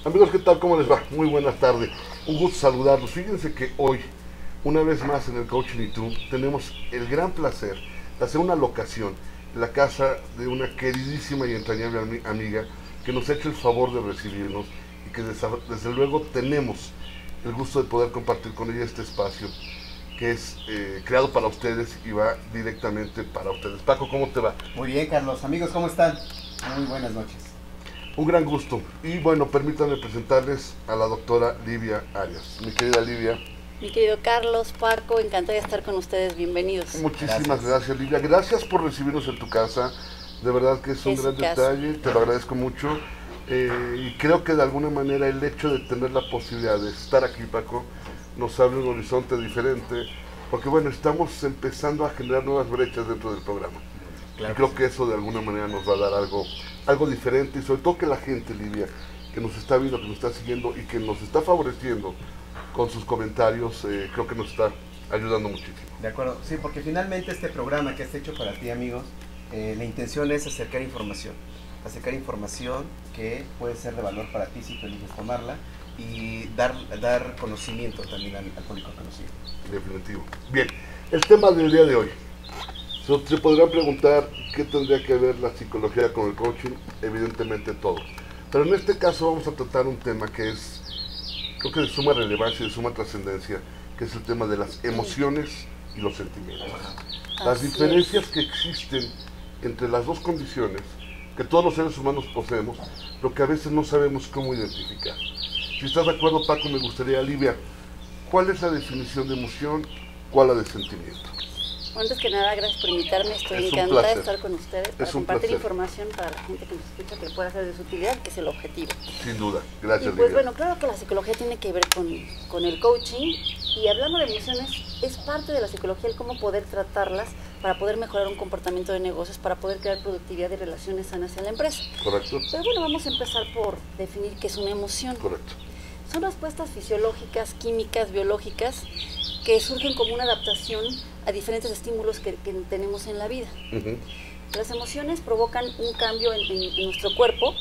Amigos, ¿qué tal? ¿Cómo les va? Muy buenas tardes. Un gusto saludarlos. Fíjense que hoy, una vez más en el Coaching y Tú, tenemos el gran placer de hacer una locación en la casa de una queridísima y entrañable amiga que nos ha hecho el favor de recibirnos y que desde luego tenemos el gusto de poder compartir con ella este espacio que es creado para ustedes y va directamente para ustedes. Paco, ¿cómo te va? Muy bien, Carlos. Amigos, ¿cómo están? Muy buenas noches. Un gran gusto. Y bueno, permítanme presentarles a la doctora Livia Arias. Mi querida Livia. Mi querido Carlos, Paco, encantada de estar con ustedes. Bienvenidos. Muchísimas gracias, Livia. Gracias por recibirnos en tu casa. De verdad que es un gran detalle. Te lo agradezco mucho. Y creo que de alguna manera el hecho de tener la posibilidad de estar aquí, Paco, nos abre un horizonte diferente. Porque bueno, estamos empezando a generar nuevas brechas dentro del programa. Claro, y creo que eso de alguna manera nos va a dar algo diferente, y sobre todo que la gente, Livia, que nos está viendo, que nos está siguiendo y que nos está favoreciendo con sus comentarios, creo que nos está ayudando muchísimo. De acuerdo, sí, porque finalmente este programa que está hecho para ti, amigos, la intención es acercar información que puede ser de valor para ti si tú eliges tomarla, y dar conocimiento también al público conocido. Definitivo. Bien, el tema del día de hoy. Se podrán preguntar qué tendría que ver la psicología con el coaching. Evidentemente todo. Pero en este caso vamos a tratar un tema que es, creo que de suma relevancia y de suma trascendencia, que es el tema de las emociones y los sentimientos. Las diferencias que existen entre las dos condiciones que todos los seres humanos poseemos, pero que a veces no sabemos cómo identificar. Si estás de acuerdo, Paco, me gustaría, Livia, ¿cuál es la definición de emoción? ¿Cuál la de sentimiento? Antes que nada, gracias por invitarme, estoy encantada de estar con ustedes para compartir información para la gente que nos escucha que pueda ser de su utilidad, que es el objetivo. Sin duda, gracias. Y pues bueno, claro que la psicología tiene que ver con el coaching, y hablando de emociones, es parte de la psicología el cómo poder tratarlas para poder mejorar un comportamiento de negocios, para poder crear productividad y relaciones sanas en la empresa. Correcto. Pero bueno, vamos a empezar por definir qué es una emoción. Correcto. Son respuestas fisiológicas, químicas, biológicas, que surgen como una adaptación a diferentes estímulos que tenemos en la vida. Las emociones provocan un cambio en nuestro cuerpo,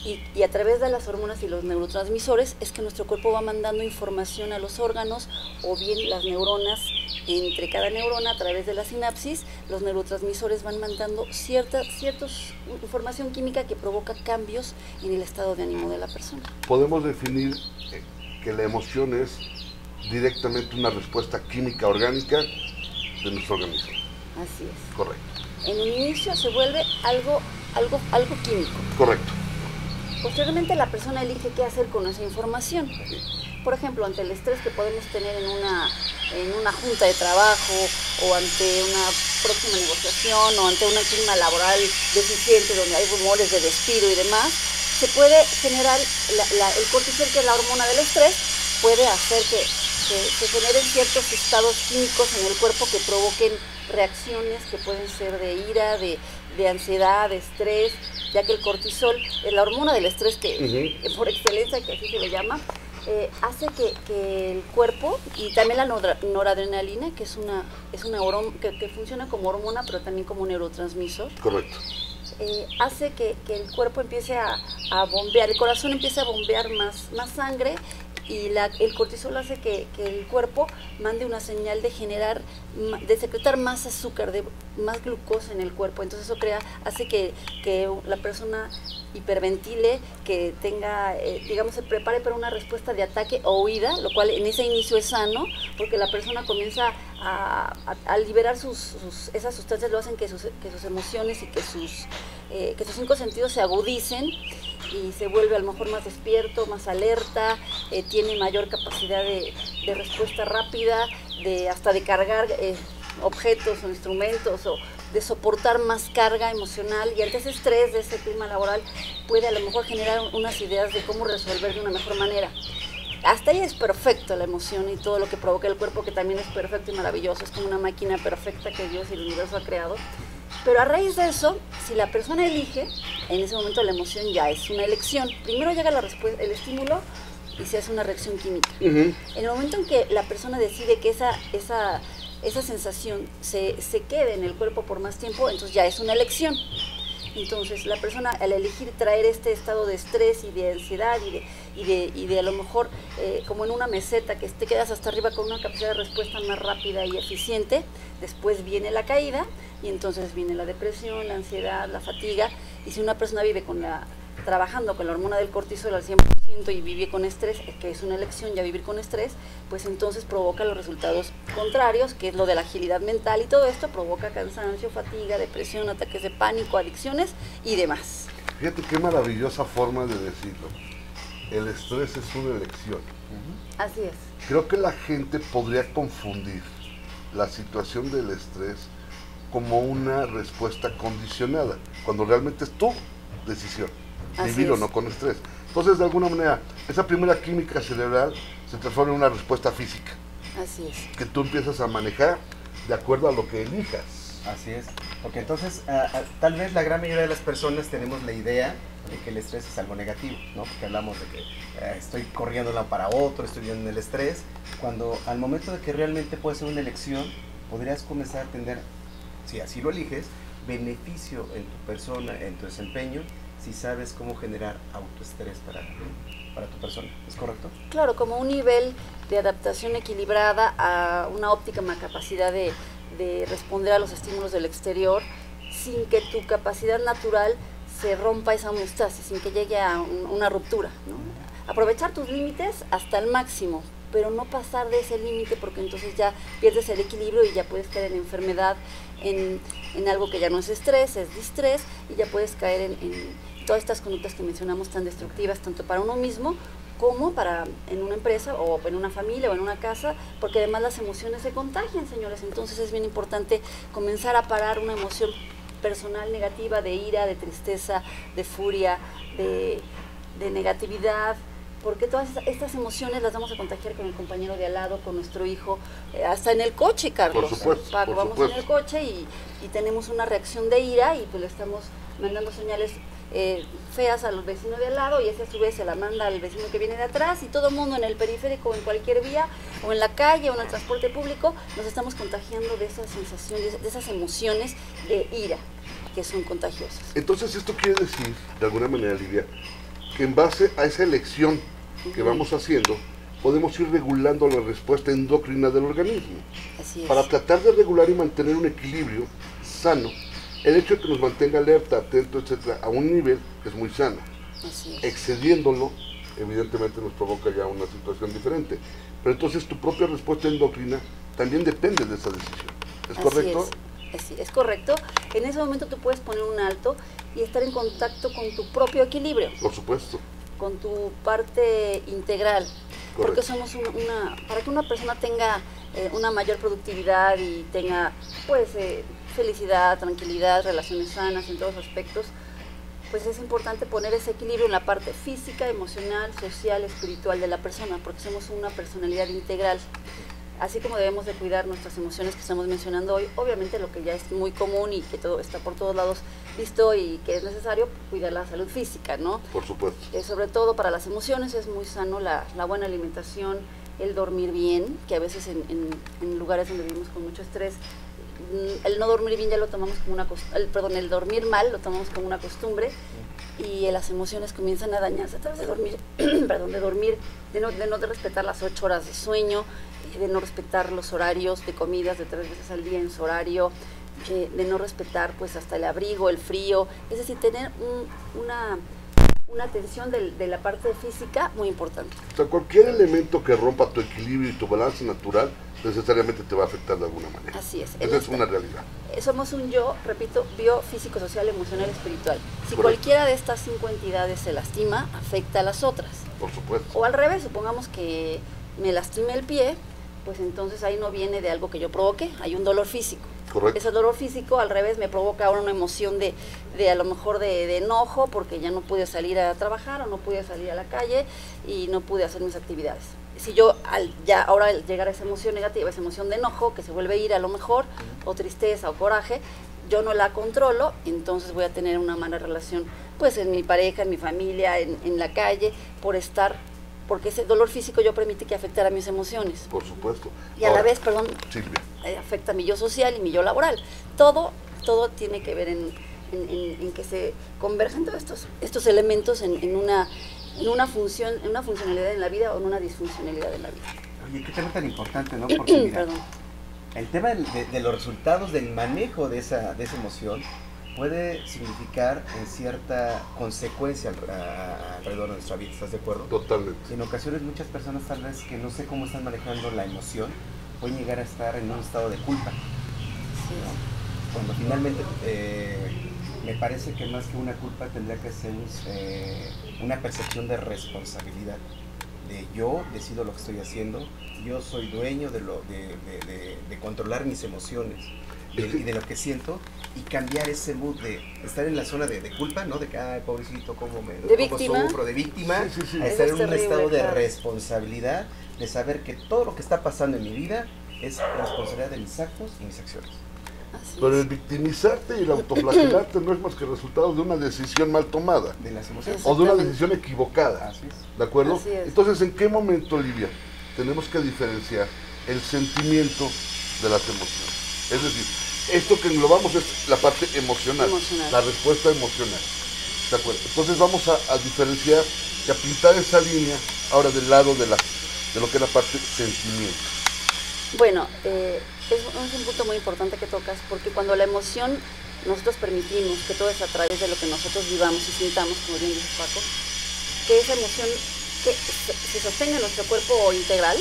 y a través de las hormonas y los neurotransmisores es que nuestro cuerpo va mandando información a los órganos, o bien las neuronas, entre cada neurona a través de la sinapsis, los neurotransmisores van mandando cierta información química que provoca cambios en el estado de ánimo de la persona. Podemos definir que la emoción es directamente una respuesta química orgánica de nuestro organismo. Así es. Correcto. En un inicio se vuelve algo químico. Correcto. Posteriormente la persona elige qué hacer con esa información. Por ejemplo, ante el estrés que podemos tener en una junta de trabajo, o ante una próxima negociación, o ante un clima laboral deficiente donde hay rumores de despido y demás, se puede generar el cortisol, que es la hormona del estrés, puede hacer que se generen ciertos estados químicos en el cuerpo que provoquen reacciones que pueden ser de ira, de ansiedad, de estrés, ya que el cortisol es la hormona del estrés que por excelencia, que así se le llama, hace que el cuerpo, y también la noradrenalina, que es una que funciona como hormona pero también como neurotransmisor. Correcto. Hace que el cuerpo empiece a bombear, el corazón empiece a bombear más sangre, y el cortisol hace que el cuerpo mande una señal de secretar más azúcar, más glucosa en el cuerpo. Entonces eso hace que la persona hiperventile, que tenga, se prepare para una respuesta de ataque o huida, lo cual en ese inicio es sano, porque la persona comienza a liberar esas sustancias, lo hacen que sus emociones y que sus 5 sentidos se agudicen, y se vuelve a lo mejor más despierto, más alerta, tiene mayor capacidad de respuesta rápida, hasta de cargar objetos o instrumentos, o de soportar más carga emocional, y ante ese estrés de ese clima laboral puede a lo mejor generar unas ideas de cómo resolver de una mejor manera. Hasta ahí es perfecto la emoción y todo lo que provoca el cuerpo, que también es perfecto y maravilloso, es como una máquina perfecta que Dios y el universo ha creado. Pero a raíz de eso, si la persona elige, en ese momento la emoción ya es una elección. Primero llega el estímulo y se hace una reacción química. En el momento en que la persona decide que esa sensación se quede en el cuerpo por más tiempo, entonces ya es una elección. Entonces la persona al elegir traer este estado de estrés y de ansiedad y de a lo mejor como en una meseta que te quedas hasta arriba con una capacidad de respuesta más rápida y eficiente, después viene la caída y entonces viene la depresión, la ansiedad, la fatiga. Y si una persona vive trabajando con la hormona del cortisol al 100% y vive con estrés, que es una elección ya vivir con estrés, pues entonces provoca los resultados contrarios, que es lo de la agilidad mental, y todo esto provoca cansancio, fatiga, depresión, ataques de pánico, adicciones y demás. Fíjate qué maravillosa forma de decirlo. El estrés es una elección. Así es. Creo que la gente podría confundir la situación del estrés como una respuesta condicionada, cuando realmente es tu decisión. Vivir o no con estrés. Entonces, de alguna manera, esa primera química cerebral se transforma en una respuesta física. Así es. Que tú empiezas a manejar de acuerdo a lo que elijas. Así es. Porque entonces, tal vez la gran mayoría de las personas tenemos la idea de que el estrés es algo negativo, ¿no? Porque hablamos de que estoy corriendo de un lado para otro, estoy viendo el estrés, cuando al momento de que realmente puede ser una elección, podrías comenzar a tener, si así lo eliges, beneficio en tu persona, en tu desempeño, si sabes cómo generar autoestrés para tu persona. ¿Es correcto? Claro, como un nivel de adaptación equilibrada a una óptima capacidad de responder a los estímulos del exterior, sin que tu capacidad natural se rompa esa homeostasis, sin que llegue a una ruptura, ¿no? Aprovechar tus límites hasta el máximo, pero no pasar de ese límite, porque entonces ya pierdes el equilibrio y ya puedes caer en enfermedad, en algo que ya no es estrés, es distrés, y ya puedes caer en todas estas conductas que mencionamos tan destructivas, tanto para uno mismo como en una empresa o en una familia o en una casa, porque además las emociones se contagian, señores. Entonces es bien importante comenzar a parar una emoción personal negativa, de ira, de tristeza, de furia, de negatividad, porque todas estas emociones las vamos a contagiar con el compañero de al lado, con nuestro hijo, hasta en el coche, Carlos. Por supuesto, Paco, por vamos supuesto. en el coche y tenemos una reacción de ira y pues le estamos mandando señales feas a los vecinos de al lado, y ese a su vez se la manda al vecino que viene de atrás, y todo el mundo en el periférico, en cualquier vía, o en la calle, o en el transporte público, nos estamos contagiando de esas sensaciones, de esas emociones de ira, que son contagiosas. Entonces, esto quiere decir, de alguna manera, Lidia, que en base a esa elección que vamos haciendo, podemos ir regulando la respuesta endocrina del organismo. Así es. Para tratar de regular y mantener un equilibrio sano, el hecho de que nos mantenga alerta, atento, etcétera, a un nivel es muy sano. Así es. Excediéndolo, evidentemente nos provoca ya una situación diferente. Pero entonces tu propia respuesta endocrina también depende de esa decisión. ¿Es correcto? Es correcto. En ese momento tú puedes poner un alto y estar en contacto con tu propio equilibrio, Por supuesto. con tu parte integral. Porque somos para que una persona tenga una mayor productividad y tenga pues felicidad, tranquilidad, relaciones sanas en todos los aspectos, pues es importante poner ese equilibrio en la parte física, emocional, social, espiritual de la persona, porque somos una personalidad integral. Así como debemos de cuidar nuestras emociones que estamos mencionando hoy, obviamente lo que ya es muy común y que todo está por todos lados visto y que es necesario, cuidar la salud física, ¿no? Por supuesto. Sobre todo para las emociones es muy sano la buena alimentación, el dormir bien, que a veces en lugares donde vivimos con mucho estrés, el no dormir bien ya lo tomamos como el dormir mal lo tomamos como una costumbre, y las emociones comienzan a dañarse a través de dormir, de no respetar las 8 horas de sueño, de no respetar los horarios de comidas de 3 veces al día en su horario, de no respetar pues hasta el abrigo, el frío, es decir, tener una atención de la parte física muy importante. O sea, cualquier elemento que rompa tu equilibrio y tu balance natural necesariamente te va a afectar de alguna manera. Así es. Esa es una realidad. Somos un yo, repito, biofísico, social, emocional, espiritual. Si Correcto. cualquiera de estas 5 entidades se lastima, afecta a las otras. Por supuesto. O al revés, supongamos que me lastime el pie, pues entonces ahí no viene de algo que yo provoque, hay un dolor físico. Correcto. Ese dolor físico al revés me provoca ahora una emoción de a lo mejor de enojo, porque ya no pude salir a trabajar o no pude salir a la calle y no pude hacer mis actividades. Si yo ahora al llegar a esa emoción negativa, esa emoción de enojo, que se vuelve ira a lo mejor, o tristeza o coraje, yo no la controlo, entonces voy a tener una mala relación pues en mi pareja, en mi familia, en la calle, porque ese dolor físico yo permite que afectara mis emociones. Por supuesto. Y a la vez, perdón, Silvia. afecta mi yo social y mi yo laboral. Todo tiene que ver en que se convergen todos estos elementos en una funcionalidad en la vida o en una disfuncionalidad en la vida. Oye, qué tema tan importante, ¿no? Porque mira, Perdón. el tema de los resultados del manejo de esa emoción puede significar en cierta consecuencia alrededor de nuestra vida, ¿estás de acuerdo? Totalmente. En ocasiones muchas personas tal vez que no sé cómo están manejando la emoción pueden llegar a estar en un estado de culpa, ¿no? Cuando finalmente me parece que más que una culpa tendría que ser una percepción de responsabilidad, de yo decido lo que estoy haciendo, yo soy dueño de controlar mis emociones y de lo que siento, y cambiar ese mood de estar en la zona de culpa, ¿no? De que, ay, pobrecito, cómo sufro, de víctima, Sí, sí, sí. a estar en un terrible, estado de claro. responsabilidad, de saber que todo lo que está pasando en mi vida es responsabilidad de mis actos y mis acciones. Así Pero es. el victimizarte y el autoflagelarte no es más que el resultado de una decisión mal tomada De las emociones. o de una Exactamente. decisión equivocada. Así es. ¿De acuerdo? Así es. Entonces, ¿en qué momento, Olivia, tenemos que diferenciar el sentimiento de las emociones? Es decir, esto que englobamos es la parte emocional, Emocional. la respuesta emocional. ¿De acuerdo? Entonces vamos a diferenciar y a pintar esa línea ahora del lado de lo que es la parte sentimiento. Bueno, es un punto muy importante que tocas, porque cuando la emoción nosotros permitimos que todo es a través de lo que nosotros vivamos y sintamos, como bien dice Paco, que esa emoción que se sostenga en nuestro cuerpo integral,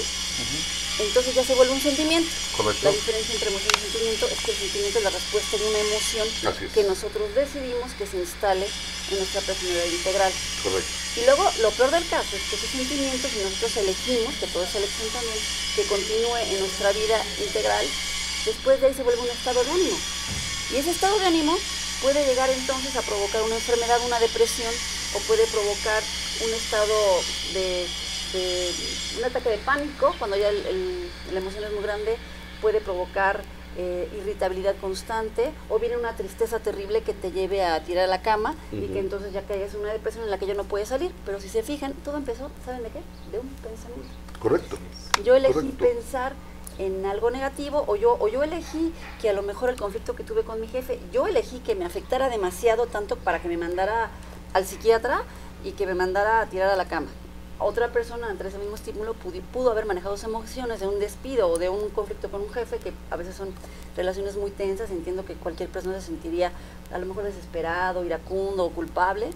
entonces ya se vuelve un sentimiento. ¿Correcto? La diferencia entre emoción y sentimiento es que el sentimiento es la respuesta de una emoción Así es. que nosotros decidimos que se instale en nuestra personalidad integral. Correcto. Y luego, lo peor del caso es que ese sentimiento, si nosotros elegimos, que todo es elección también, que continúe en nuestra vida integral, después de ahí se vuelve un estado de ánimo. Y ese estado de ánimo puede llegar entonces a provocar una enfermedad, una depresión, o puede provocar un estado de un ataque de pánico, cuando ya la emoción es muy grande, puede provocar irritabilidad constante, o viene una tristeza terrible que te lleve a tirar a la cama y que entonces ya caigas en una depresión en la que ya no puedes salir. Pero si se fijan, todo empezó, ¿saben de qué? De un pensamiento. Correcto. Yo elegí Correcto. pensar en algo negativo, o yo elegí que a lo mejor el conflicto que tuve con mi jefe, yo elegí que me afectara demasiado tanto para que me mandara al psiquiatra y que me mandara a tirar a la cama. Otra persona ante ese mismo estímulo pudo haber manejado sus emociones de un despido o de un conflicto con un jefe, que a veces son relaciones muy tensas. Entiendo que cualquier persona se sentiría a lo mejor desesperado, iracundo o culpable,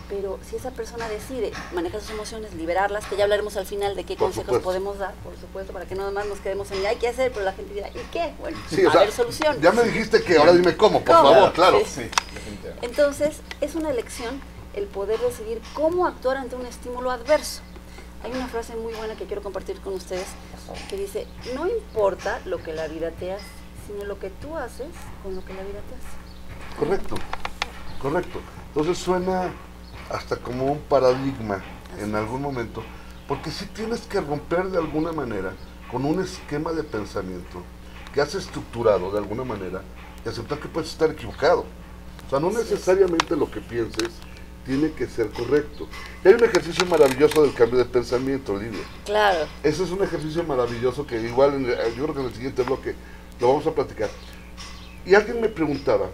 pero si esa persona decide manejar sus emociones, liberarlas, que ya hablaremos al final de qué Por consejos supuesto. podemos dar, por supuesto, para que no nomás nos quedemos en hay que hacer, pero la gente dirá, ¿y qué? Bueno, Sí, a o sea, ver solución. ya me dijiste que ahora dime cómo, por ¿Cómo? favor, claro. Sí. Sí, definitivamente. Entonces, es una elección el poder decidir cómo actuar ante un estímulo adverso. Hay una frase muy buena que quiero compartir con ustedes que dice, no importa lo que la vida te hace, sino lo que tú haces con lo que la vida te hace. Correcto, correcto. Entonces suena hasta como un paradigma en algún momento, porque sí tienes que romper de alguna manera con un esquema de pensamiento que has estructurado de alguna manera y aceptar que puedes estar equivocado. O sea, no necesariamente lo que pienses tiene que ser correcto. Y hay un ejercicio maravilloso del cambio de pensamiento, Olivia. Claro. Ese es un ejercicio maravilloso que igual, yo creo que en el siguiente bloque lo vamos a platicar. Y alguien me preguntaba,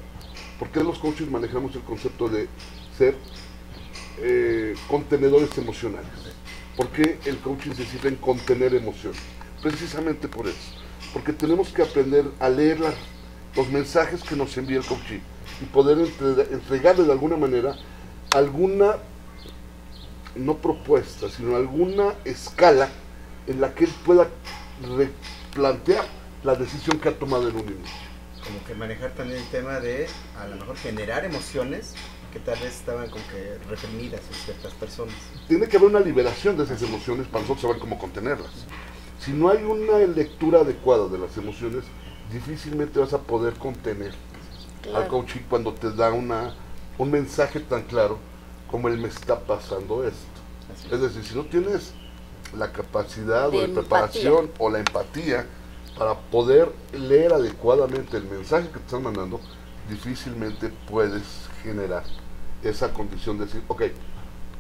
¿por qué los coaches manejamos el concepto de ser contenedores emocionales? ¿Por qué el coaching se sirve en contener emociones? Precisamente por eso. Porque tenemos que aprender a leer los mensajes que nos envía el coaching y poder entregarle de alguna manera alguna, no propuesta, sino alguna escala en la que él pueda replantear la decisión que ha tomado en un inicio. Como que manejar también el tema de, a lo mejor, generar emociones que tal vez estaban como que reprimidas en ciertas personas. Tiene que haber una liberación de esas emociones para nosotros saber cómo contenerlas. Si no hay una lectura adecuada de las emociones, difícilmente vas a poder contener al coaching cuando te da un mensaje tan claro como el me está pasando esto. Así Es decir, si no tienes la capacidad De o la preparación o la empatía para poder leer adecuadamente el mensaje que te están mandando, difícilmente puedes generar esa condición de decir, ok, Y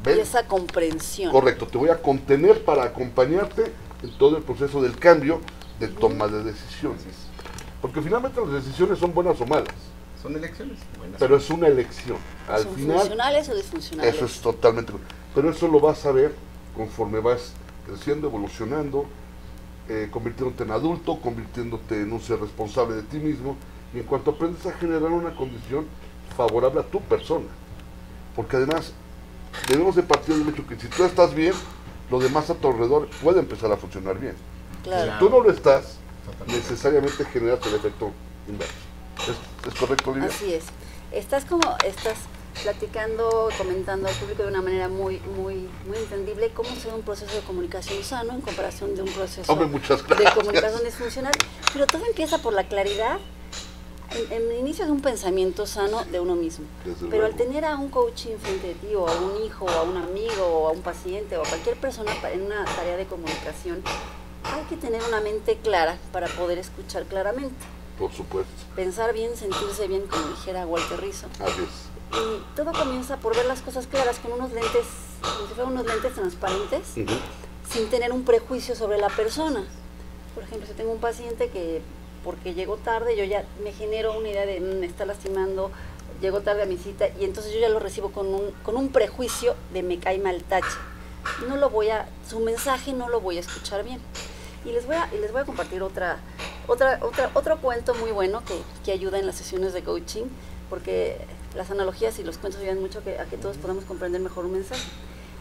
ven, esa comprensión. correcto, te voy a contener para acompañarte en todo el proceso del cambio de toma de decisiones. Porque finalmente las decisiones son buenas o malas. Son elecciones. Buenas. Pero es una elección. Al ¿Son final, funcionales o disfuncionales? eso es totalmente. Pero eso lo vas a ver conforme vas creciendo, evolucionando, convirtiéndote en adulto, convirtiéndote en un ser responsable de ti mismo, y en cuanto aprendes a generar una condición favorable a tu persona. Porque además, debemos de partir del hecho que si tú estás bien, lo demás a tu alrededor puede empezar a funcionar bien. Claro. Si tú no lo estás, Totalmente. necesariamente generas el efecto inverso. ¿Es correcto, Olivia? Así es. Estás platicando, comentando al público de una manera muy entendible cómo se ve un proceso de comunicación sano en comparación de un proceso Hombre, muchas de gracias. comunicación disfuncional. Pero todo empieza por la claridad en el inicio de un pensamiento sano de uno mismo. Desde Pero al luego. tener a un coaching frente de ti, o a un hijo, o a un amigo, o a un paciente, o a cualquier persona en una tarea de comunicación, hay que tener una mente clara para poder escuchar claramente. Por supuesto. Pensar bien, sentirse bien, como dijera Walter Rizzo. Así es. Y todo comienza por ver las cosas claras con unos lentes, como si fueran unos lentes transparentes, Ujú. sin tener un prejuicio sobre la persona. Por ejemplo, si tengo un paciente que porque llegó tarde, yo ya me genero una idea de me está lastimando, llegó tarde a mi cita, y entonces yo ya lo recibo con un prejuicio de me cae mal tache. Su mensaje no lo voy a escuchar bien. Y les voy a compartir otro cuento muy bueno que ayuda en las sesiones de coaching, porque las analogías y los cuentos ayudan mucho a que todos podamos comprender mejor un mensaje.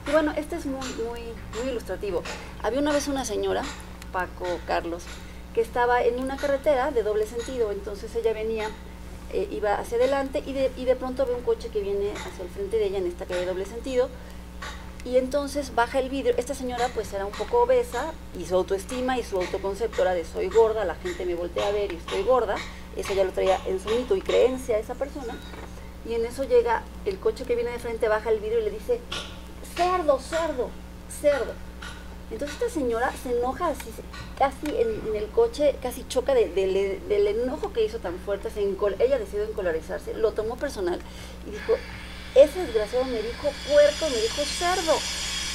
Y bueno, este es muy ilustrativo. Había una vez una señora, Paco, Carlos, que estaba en una carretera de doble sentido. Entonces ella venía, iba hacia adelante, y de pronto ve un coche que viene hacia el frente de ella en esta calle de doble sentido. Y entonces baja el vidrio. Esta señora pues era un poco obesa, y su autoestima y su autoconcepto era de soy gorda, la gente me voltea a ver y estoy gorda. Eso ya lo traía en su mito y creencia esa persona. Y en eso llega el coche que viene de frente, baja el vidrio y le dice, cerdo, cerdo, cerdo. Entonces esta señora se enoja así, casi en el coche, casi choca del enojo que hizo tan fuerte. Ella decidió encolarizarse, lo tomó personal y dijo, ese desgraciado me dijo puerco, me dijo cerdo.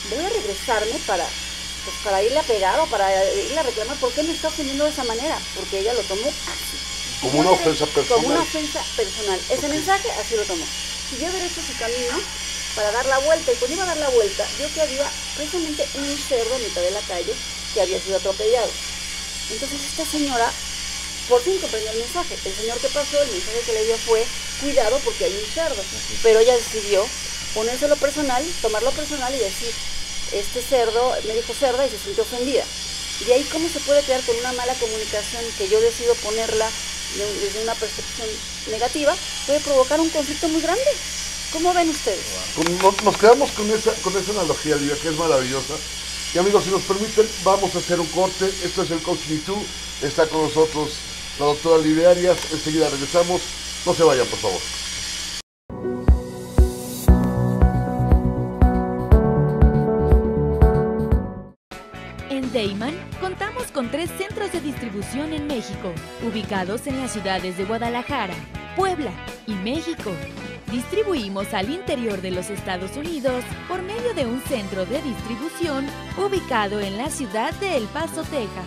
Voy a regresarme para irle a pegar o para irle a reclamar. ¿Por qué me está ofendiendo de esa manera? Porque ella lo tomó así. Como una ofensa personal. Como una ofensa personal. Ese mensaje así lo tomó. Siguió derecho su camino para dar la vuelta, y cuando iba a dar la vuelta vio que había precisamente un cerdo a mitad de la calle que había sido atropellado. Entonces esta señora por fin comprendió el mensaje. El señor que pasó, el mensaje que le dio fue cuidado porque hay un cerdo. Pero ella decidió ponérselo personal, tomarlo personal y decir, este cerdo me dijo cerda, y se sintió ofendida. De ahí cómo se puede crear con una mala comunicación que yo decido ponerla desde una percepción negativa, puede provocar un conflicto muy grande. ¿Cómo ven ustedes? Nos quedamos con esa analogía, Olivia, que es maravillosa. Y amigos, si nos permiten, vamos a hacer un corte. Esto es el Coaching Me Too. Está con nosotros la doctora Olivia Arias. Enseguida regresamos. No se vayan, por favor. En Deiman contamos con 3 centros de distribución en México, ubicados en las ciudades de Guadalajara, Puebla y México. Distribuimos al interior de los Estados Unidos por medio de un centro de distribución ubicado en la ciudad de El Paso, Texas.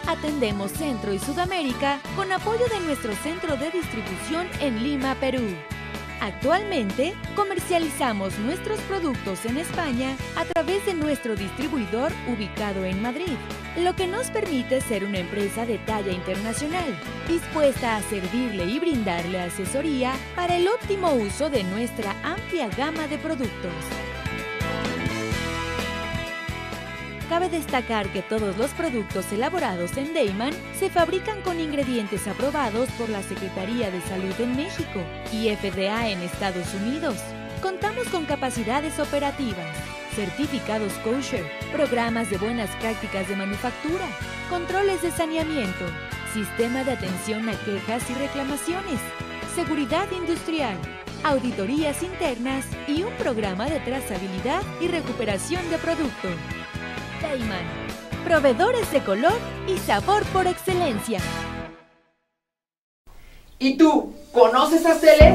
Atendemos Centro y Sudamérica con apoyo de nuestro centro de distribución en Lima, Perú. Actualmente, comercializamos nuestros productos en España a través de nuestro distribuidor ubicado en Madrid, lo que nos permite ser una empresa de talla internacional, dispuesta a servirle y brindarle asesoría para el óptimo uso de nuestra amplia gama de productos. Cabe destacar que todos los productos elaborados en Deiman se fabrican con ingredientes aprobados por la Secretaría de Salud en México y FDA en Estados Unidos. Contamos con capacidades operativas, certificados kosher, programas de buenas prácticas de manufactura, controles de saneamiento, sistema de atención a quejas y reclamaciones, seguridad industrial, auditorías internas y un programa de trazabilidad y recuperación de producto. Deiman, proveedores de color y sabor por excelencia. ¿Y tú, conoces Aztele?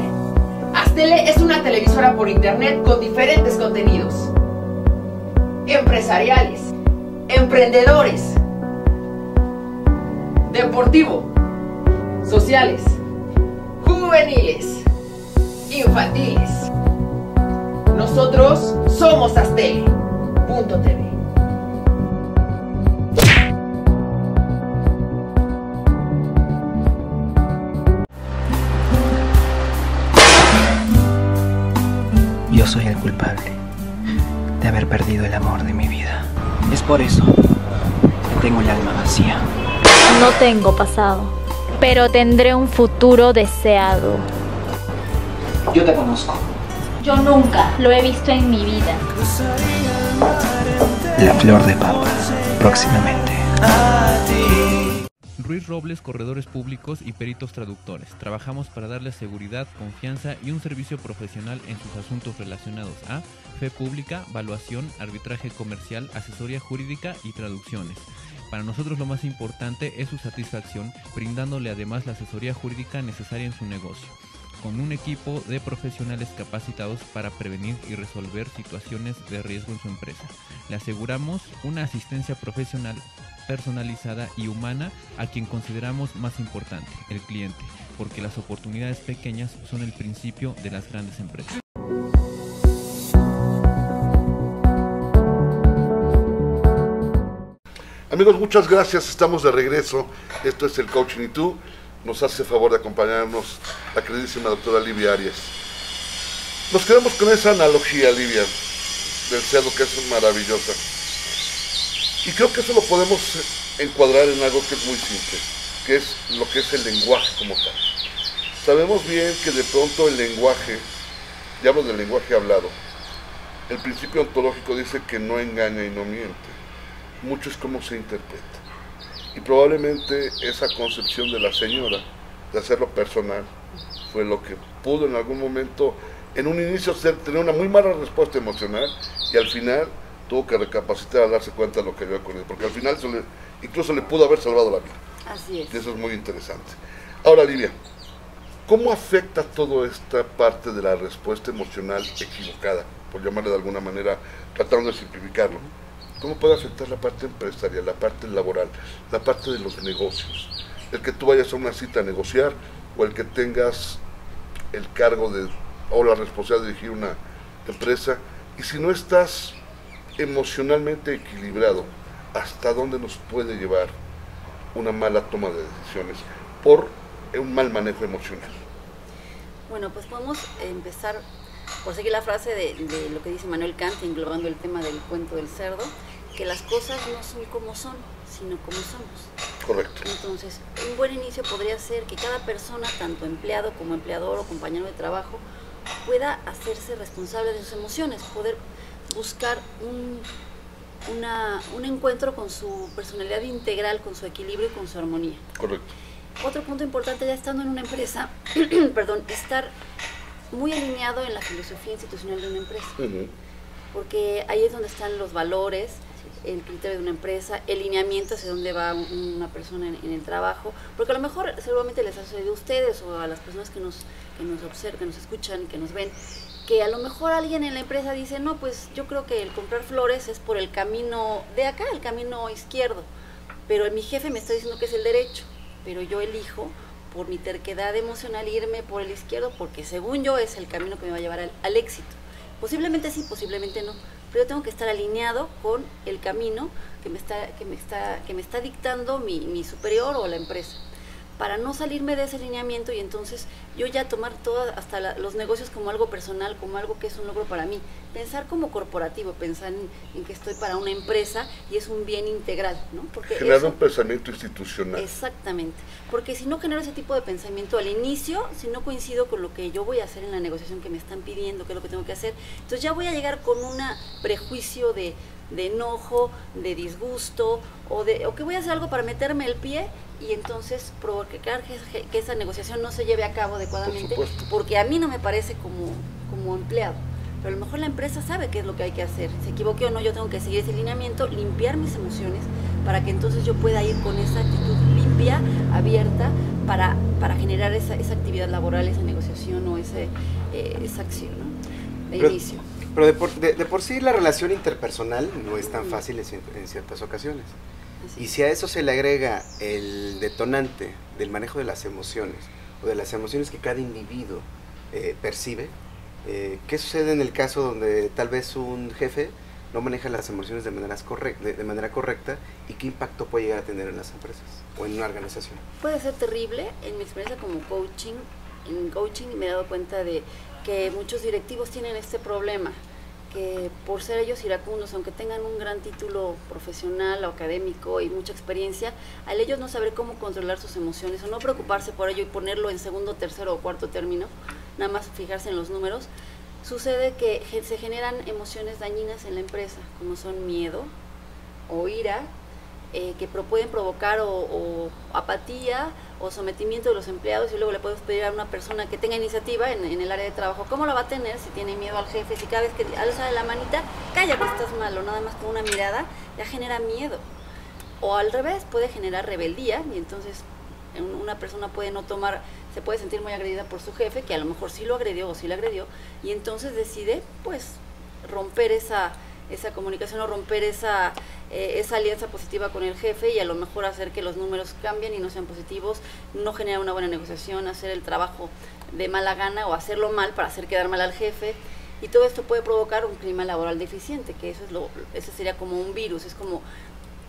Aztele es una televisora por internet con diferentes contenidos empresariales, emprendedores, deportivo, sociales, juveniles, infantiles. Nosotros somos Astele.tv. Yo soy el culpable de haber perdido el amor de mi vida. Es por eso que tengo el alma vacía. No tengo pasado, pero tendré un futuro deseado. Yo te conozco. Yo nunca lo he visto en mi vida. La flor de papa, próximamente. Ruiz Robles, corredores públicos y peritos traductores. Trabajamos para darles seguridad, confianza y un servicio profesional en sus asuntos relacionados a fe pública, valuación, arbitraje comercial, asesoría jurídica y traducciones. Para nosotros lo más importante es su satisfacción, brindándole además la asesoría jurídica necesaria en su negocio, con un equipo de profesionales capacitados para prevenir y resolver situaciones de riesgo en su empresa. Le aseguramos una asistencia profesional personalizada y humana a quien consideramos más importante, el cliente, porque las oportunidades pequeñas son el principio de las grandes empresas. Amigos, muchas gracias, estamos de regreso. Esto es el Coaching y Tú. Nos hace favor de acompañarnos la queridísima doctora Livia Arias. Nos quedamos con esa analogía, Livia, del cerdo, que es maravillosa. Y creo que eso lo podemos encuadrar en algo que es muy simple, que es lo que es el lenguaje como tal. Sabemos bien que de pronto el lenguaje, ya hablo del lenguaje hablado, el principio ontológico dice que no engaña y no miente. Mucho es cómo se interpreta. Y probablemente esa concepción de la señora, de hacerlo personal, fue lo que pudo en algún momento, en un inicio, tener una muy mala respuesta emocional, y al final tuvo que recapacitar a darse cuenta de lo que había ocurrido, porque al final incluso le pudo haber salvado la vida. Así es. Y eso es muy interesante. Ahora, Livia, ¿cómo afecta toda esta parte de la respuesta emocional equivocada, por llamarle de alguna manera, tratando de simplificarlo? ¿Cómo puede afectar la parte empresarial, la parte laboral, la parte de los negocios? El que tú vayas a una cita a negociar, o el que tengas el cargo o la responsabilidad de dirigir una empresa, y si no estás emocionalmente equilibrado, ¿hasta dónde nos puede llevar una mala toma de decisiones por un mal manejo emocional? Bueno, pues podemos empezar por seguir la frase de lo que dice Manuel Kant, englobando el tema del cuento del cerdo, que las cosas no son como son, sino como somos. Correcto. Entonces, un buen inicio podría ser que cada persona, tanto empleado como empleador o compañero de trabajo, pueda hacerse responsable de sus emociones, poder buscar un encuentro con su personalidad integral, con su equilibrio y con su armonía. Correcto. Otro punto importante, ya estando en una empresa, perdón, estar muy alineado en la filosofía institucional de una empresa. Porque ahí es donde están los valores, el criterio de una empresa, el lineamiento hacia dónde va una persona en el trabajo, porque a lo mejor seguramente les ha sucedido a ustedes o a las personas que nos observan, que nos escuchan, que nos ven, que a lo mejor alguien en la empresa dice, no, pues yo creo que el comprar flores es por el camino de acá, el camino izquierdo, pero mi jefe me está diciendo que es el derecho, pero yo elijo por mi terquedad emocional irme por el izquierdo porque según yo es el camino que me va a llevar al éxito. Posiblemente sí, posiblemente no, pero yo tengo que estar alineado con el camino que me está dictando mi superior o la empresa, para no salirme de ese lineamiento y entonces yo ya tomar hasta los negocios como algo personal, como algo que es un logro para mí. Pensar como corporativo, pensar en que estoy para una empresa y es un bien integral, ¿no? Porque generar un pensamiento institucional. Exactamente, porque si no genero ese tipo de pensamiento al inicio, si no coincido con lo que yo voy a hacer en la negociación que me están pidiendo, qué es lo que tengo que hacer, entonces ya voy a llegar con un prejuicio de enojo, de disgusto, o que voy a hacer algo para meterme el pie y entonces provocar que esa negociación no se lleve a cabo adecuadamente, porque a mí no me parece como empleado, pero a lo mejor la empresa sabe qué es lo que hay que hacer, se equivoque o no, yo tengo que seguir ese lineamiento, limpiar mis emociones, para que entonces yo pueda ir con esa actitud limpia, abierta, para generar esa actividad laboral, esa negociación o esa acción, ¿no? De inicio. Pero de por sí la relación interpersonal no es tan fácil en ciertas ocasiones. Y si a eso se le agrega el detonante del manejo de las emociones o de las emociones que cada individuo percibe. ¿Qué sucede en el caso donde tal vez un jefe no maneja las emociones de manera correcta y qué impacto puede llegar a tener en las empresas o en una organización? Puede ser terrible. En mi experiencia como en coaching me he dado cuenta de que muchos directivos tienen este problema, que por ser ellos iracundos, aunque tengan un gran título profesional o académico y mucha experiencia, al ellos no saber cómo controlar sus emociones o no preocuparse por ello y ponerlo en segundo, tercero o cuarto término, nada más fijarse en los números, sucede que se generan emociones dañinas en la empresa, como son miedo o ira, que pueden provocar o apatía o sometimiento de los empleados, y luego le puedes pedir a una persona que tenga iniciativa en el área de trabajo, ¿cómo la va a tener si tiene miedo al jefe? Si cada vez que alza la manita, calla que estás malo, nada más con una mirada ya genera miedo. O al revés, puede generar rebeldía, y entonces una persona puede no tomar, se puede sentir muy agredida por su jefe, que a lo mejor sí lo agredió o sí la agredió, y entonces decide pues romper esa comunicación o romper esa alianza positiva con el jefe, y a lo mejor hacer que los números cambien y no sean positivos, no generar una buena negociación, hacer el trabajo de mala gana o hacerlo mal para hacer quedar mal al jefe, y todo esto puede provocar un clima laboral deficiente, que eso sería como un virus, es como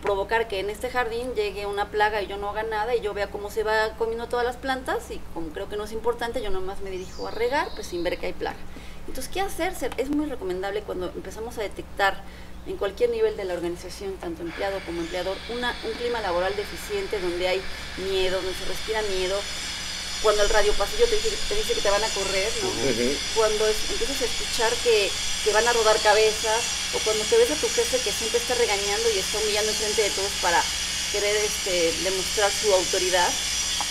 provocar que en este jardín llegue una plaga y yo no haga nada y yo vea cómo se va comiendo todas las plantas, y como creo que no es importante, yo nomás me dirijo a regar, pues sin ver que hay plaga. Entonces, ¿qué hacer? Es muy recomendable cuando empezamos a detectar en cualquier nivel de la organización, tanto empleado como empleador, un clima laboral deficiente, donde hay miedo, donde se respira miedo, cuando el radiopasillo te dice que te van a correr, ¿no? Cuando empiezas a escuchar que van a rodar cabezas, o cuando te ves a tu jefe que siempre está regañando y está humillando enfrente de todos para querer demostrar su autoridad,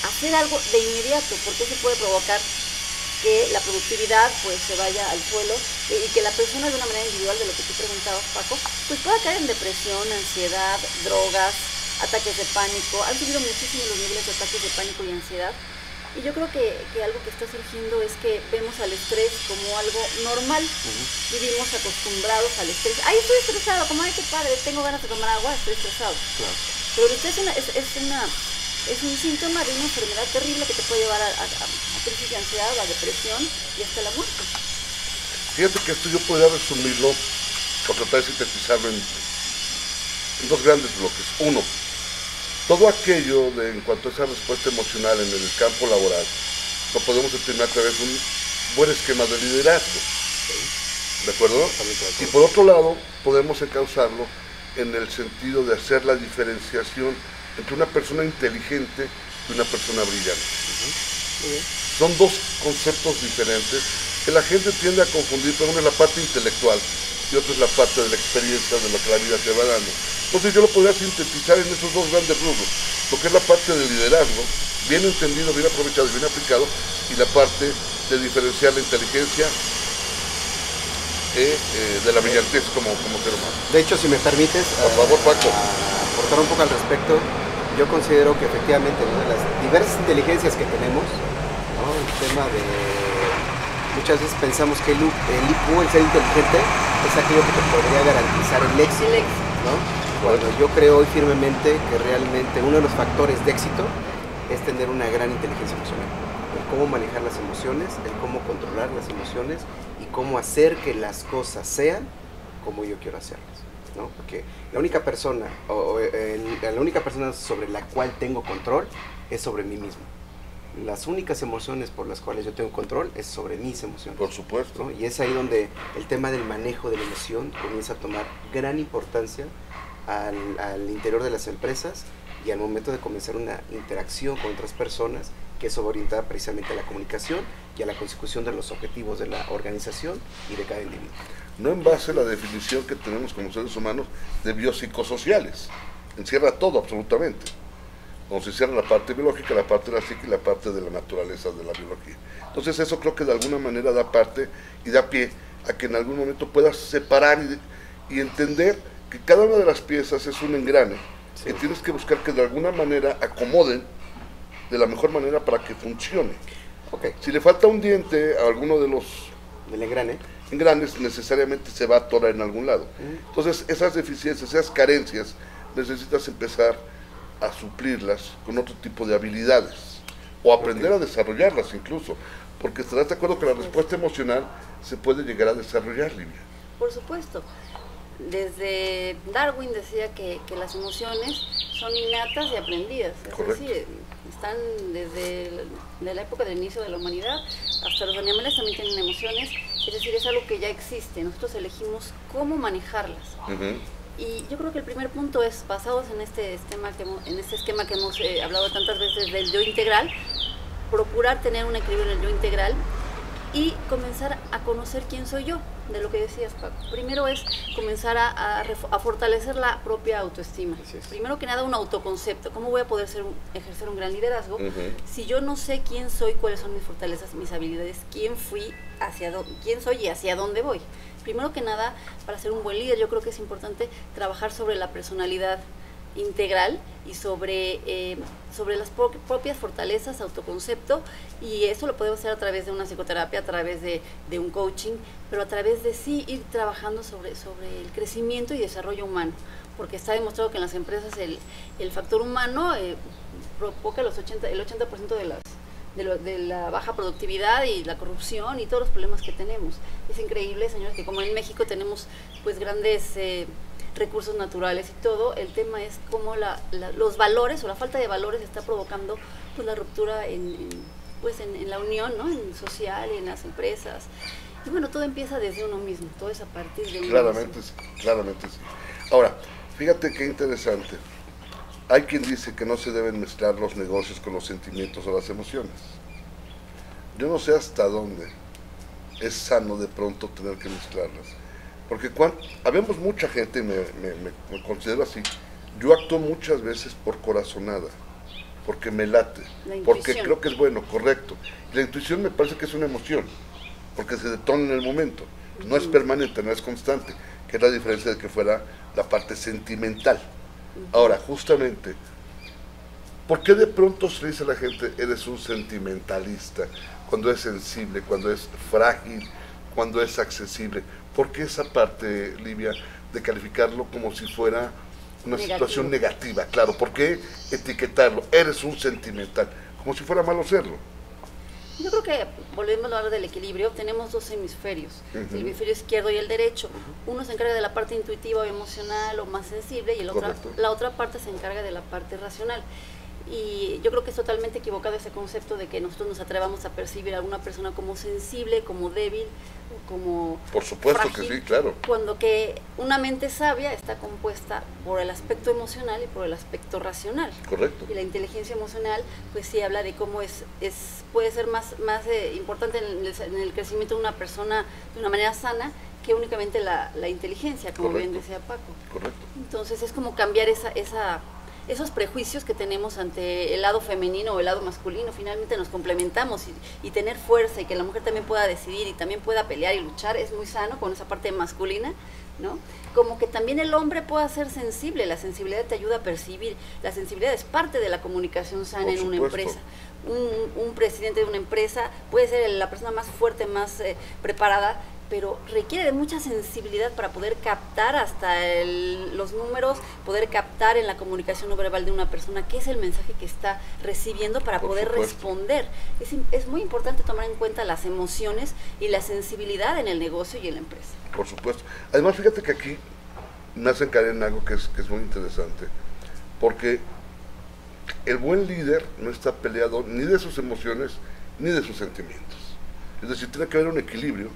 hacer algo de inmediato, porque eso puede provocar que la productividad pues se vaya al suelo, y que la persona, de una manera individual, de lo que tú preguntabas, Paco, pues pueda caer en depresión, ansiedad, drogas, ataques de pánico. Han subido muchísimo los niveles de ataques de pánico y ansiedad, y yo creo que algo que está surgiendo es que vemos al estrés como algo normal. Vivimos acostumbrados al estrés. ¡Ay, estoy estresado! Como, ¡ay, qué padre! Tengo ganas de tomar agua, estoy estresado. Claro. Pero el estrés es un síntoma de una enfermedad terrible que te puede llevar a crisis de ansiedad, a depresión y hasta la muerte. Fíjate que esto yo podría resumirlo o tratar de sintetizarlo en dos grandes bloques. Uno, todo aquello en cuanto a esa respuesta emocional en el campo laboral lo podemos determinar a través de un buen esquema de liderazgo. ¿De acuerdo? Y por otro lado, podemos encauzarlo en el sentido de hacer la diferenciación entre una persona inteligente y una persona brillante. Son dos conceptos diferentes que la gente tiende a confundir, pero uno es la parte intelectual y otro es la parte de la experiencia de lo que la vida te va dando. Entonces yo lo podría sintetizar en esos dos grandes rubros, lo que es la parte del liderazgo, bien entendido, bien aprovechado y bien aplicado, y la parte de diferenciar la inteligencia de la brillantez como ser humano. De hecho, si me permites, por favor, Paco, aportar un poco al respecto, yo considero que efectivamente, ¿no?, de las diversas inteligencias que tenemos, ¿no?, el tema de muchas veces pensamos que el IQ, el ser inteligente, es aquello que te podría garantizar el éxito, ¿no? Cuando yo creo hoy firmemente que realmente uno de los factores de éxito es tener una gran inteligencia emocional, el cómo manejar las emociones, el cómo controlar las emociones y cómo hacer que las cosas sean como yo quiero hacerlas, ¿no? Porque la única persona sobre la cual tengo control es sobre mí mismo. Las únicas emociones por las cuales yo tengo control es sobre mis emociones. Por supuesto. ¿No? Y es ahí donde el tema del manejo de la emoción comienza a tomar gran importancia al interior de las empresas y al momento de comenzar una interacción con otras personas, que es orientada precisamente a la comunicación y a la consecución de los objetivos de la organización y de cada individuo. No en base a la definición que tenemos como seres humanos de biopsicosociales. Encierra todo absolutamente. Como se cierra la parte biológica, la parte de la psique y la parte de la naturaleza de la biología. Entonces eso creo que de alguna manera da parte y da pie a que en algún momento puedas separar y entender que cada una de las piezas es un engrane, sí, que tienes que buscar que de alguna manera acomoden de la mejor manera para que funcione. Okay. Si le falta un diente a alguno de los engranes, necesariamente se va a atorar en algún lado. Entonces esas deficiencias, esas carencias, necesitas empezar a suplirlas con otro tipo de habilidades. o aprender a desarrollarlas incluso, porque estarás de acuerdo que la respuesta emocional se puede llegar a desarrollar, Livia. Por supuesto. Desde Darwin decía que las emociones son innatas y aprendidas, es decir, están desde la época del inicio de la humanidad, hasta los animales también tienen emociones, es decir, es algo que ya existe, nosotros elegimos cómo manejarlas. Y yo creo que el primer punto es, basados en este esquema que hemos hablado tantas veces del yo integral, procurar tener un equilibrio en el yo integral y comenzar a conocer quién soy yo, de lo que decías, Paco. Primero es comenzar a fortalecer la propia autoestima. Primero que nada, un autoconcepto. ¿Cómo voy a poder ejercer un gran liderazgo si yo no sé quién soy, cuáles son mis fortalezas, mis habilidades, quién soy y hacia dónde voy? Primero que nada, para ser un buen líder, yo creo que es importante trabajar sobre la personalidad integral y sobre las propias fortalezas, autoconcepto, y eso lo podemos hacer a través de una psicoterapia, a través de un coaching, pero a través de sí ir trabajando sobre el crecimiento y desarrollo humano, porque está demostrado que en las empresas el factor humano provoca el 80% de la baja productividad y la corrupción y todos los problemas que tenemos. Es increíble, señores, que como en México tenemos pues grandes recursos naturales y todo, el tema es cómo los valores o la falta de valores está provocando pues la ruptura en la unión, ¿no? En social, en las empresas. Y bueno, todo empieza desde uno mismo, todo es a partir de uno claramente mismo. Claramente sí. Ahora, fíjate qué interesante. Hay quien dice que no se deben mezclar los negocios con los sentimientos o las emociones. Yo no sé hasta dónde es sano de pronto tener que mezclarlas. Porque habemos mucha gente, me considero así, yo actúo muchas veces por corazonada, porque me late, porque creo que es bueno, correcto. La intuición me parece que es una emoción, porque se detona en el momento, no es permanente, no es constante, que es la diferencia de que fuera la parte sentimental. Ahora, justamente, ¿por qué de pronto se dice a la gente, eres un sentimentalista, cuando es sensible, cuando es frágil, cuando es accesible? ¿Por qué esa parte, Livia, de calificarlo como si fuera una situación negativa? Claro, ¿por qué etiquetarlo? Eres un sentimental, como si fuera malo serlo. Yo creo que, volvemos a hablar del equilibrio, tenemos dos hemisferios, el hemisferio izquierdo y el derecho. Uno se encarga de la parte intuitiva o emocional o más sensible, y la otra parte se encarga de la parte racional. Y yo creo que es totalmente equivocado ese concepto de que nosotros nos atrevamos a percibir a alguna persona como sensible, como débil, como por supuesto frágil, que sí, claro. Cuando que una mente sabia está compuesta por el aspecto emocional y por el aspecto racional. Correcto. Y la inteligencia emocional, pues sí habla de cómo puede ser más importante en el crecimiento de una persona de una manera sana que únicamente la inteligencia, como bien decía Paco. Correcto. Entonces es como cambiar esos prejuicios que tenemos ante el lado femenino o el lado masculino. Finalmente nos complementamos y tener fuerza, y que la mujer también pueda decidir y también pueda pelear y luchar, es muy sano con esa parte masculina, ¿no? Como que también el hombre pueda ser sensible, la sensibilidad te ayuda a percibir, la sensibilidad es parte de la comunicación sana en una empresa. Un presidente de una empresa puede ser la persona más fuerte, más preparada, pero requiere de mucha sensibilidad para poder captar hasta los números, poder captar en la comunicación no verbal de una persona qué es el mensaje que está recibiendo para poder responder. Es muy importante tomar en cuenta las emociones y la sensibilidad en el negocio y en la empresa. Por supuesto. Además, fíjate que aquí me hacen caer en algo que es muy interesante, porque el buen líder no está peleado ni de sus emociones ni de sus sentimientos. Es decir, tiene que haber un equilibrio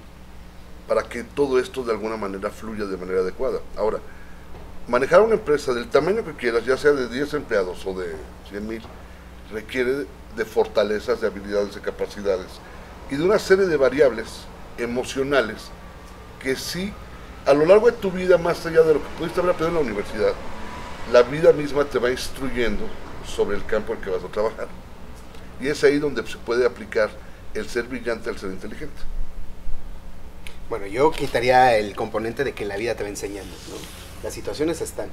para que todo esto de alguna manera fluya de manera adecuada. Ahora, manejar una empresa del tamaño que quieras, ya sea de 10 empleados o de 100,000, requiere de fortalezas, de habilidades, de capacidades y de una serie de variables emocionales que sí, a lo largo de tu vida, más allá de lo que pudiste haber aprendido en la universidad, la vida misma te va instruyendo sobre el campo en que vas a trabajar. Y es ahí donde se puede aplicar el ser brillante al ser inteligente. Bueno, yo quitaría el componente de que la vida te va enseñando, ¿no? Las situaciones están.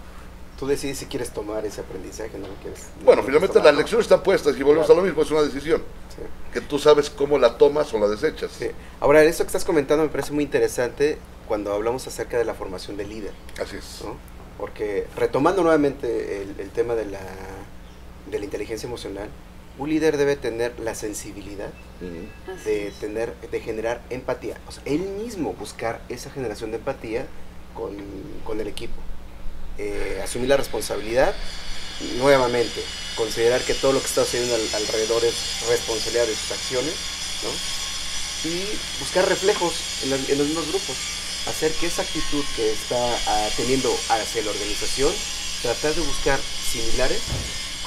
Tú decides si quieres tomar ese aprendizaje, no lo quieres. Bueno, finalmente las lecciones están puestas y volvemos a lo mismo, es una decisión. Sí. Que tú sabes cómo la tomas o la desechas. Sí. Ahora, esto que estás comentando me parece muy interesante cuando hablamos acerca de la formación del líder. Así es. ¿No? Porque retomando nuevamente el tema de la inteligencia emocional, un líder debe tener la sensibilidad de generar empatía. O sea, él mismo buscar esa generación de empatía con el equipo. Asumir la responsabilidad, nuevamente, considerar que todo lo que está sucediendo alrededor es responsabilidad de sus acciones, ¿no? Y buscar reflejos en los mismos grupos. Hacer que esa actitud que está teniendo hacia la organización, tratar de buscar similares,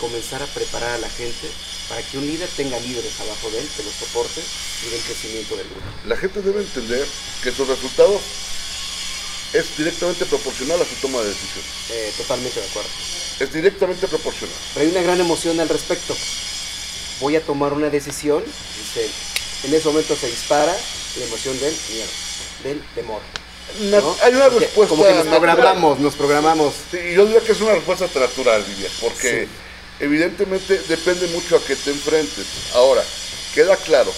comenzar a preparar a la gente para que un líder tenga líderes abajo de él, que lo soporte y den crecimiento del grupo. La gente debe entender que sus resultados es directamente proporcional a su toma de decisiones. Totalmente de acuerdo. Es directamente proporcional. Pero hay una gran emoción al respecto. Voy a tomar una decisión, en ese momento se dispara la emoción del miedo, del temor. ¿No? Hay una respuesta. Como que nos programamos. Sí, yo diría que es una respuesta natural, Lidia, porque evidentemente depende mucho a qué te enfrentes. Ahora, queda claro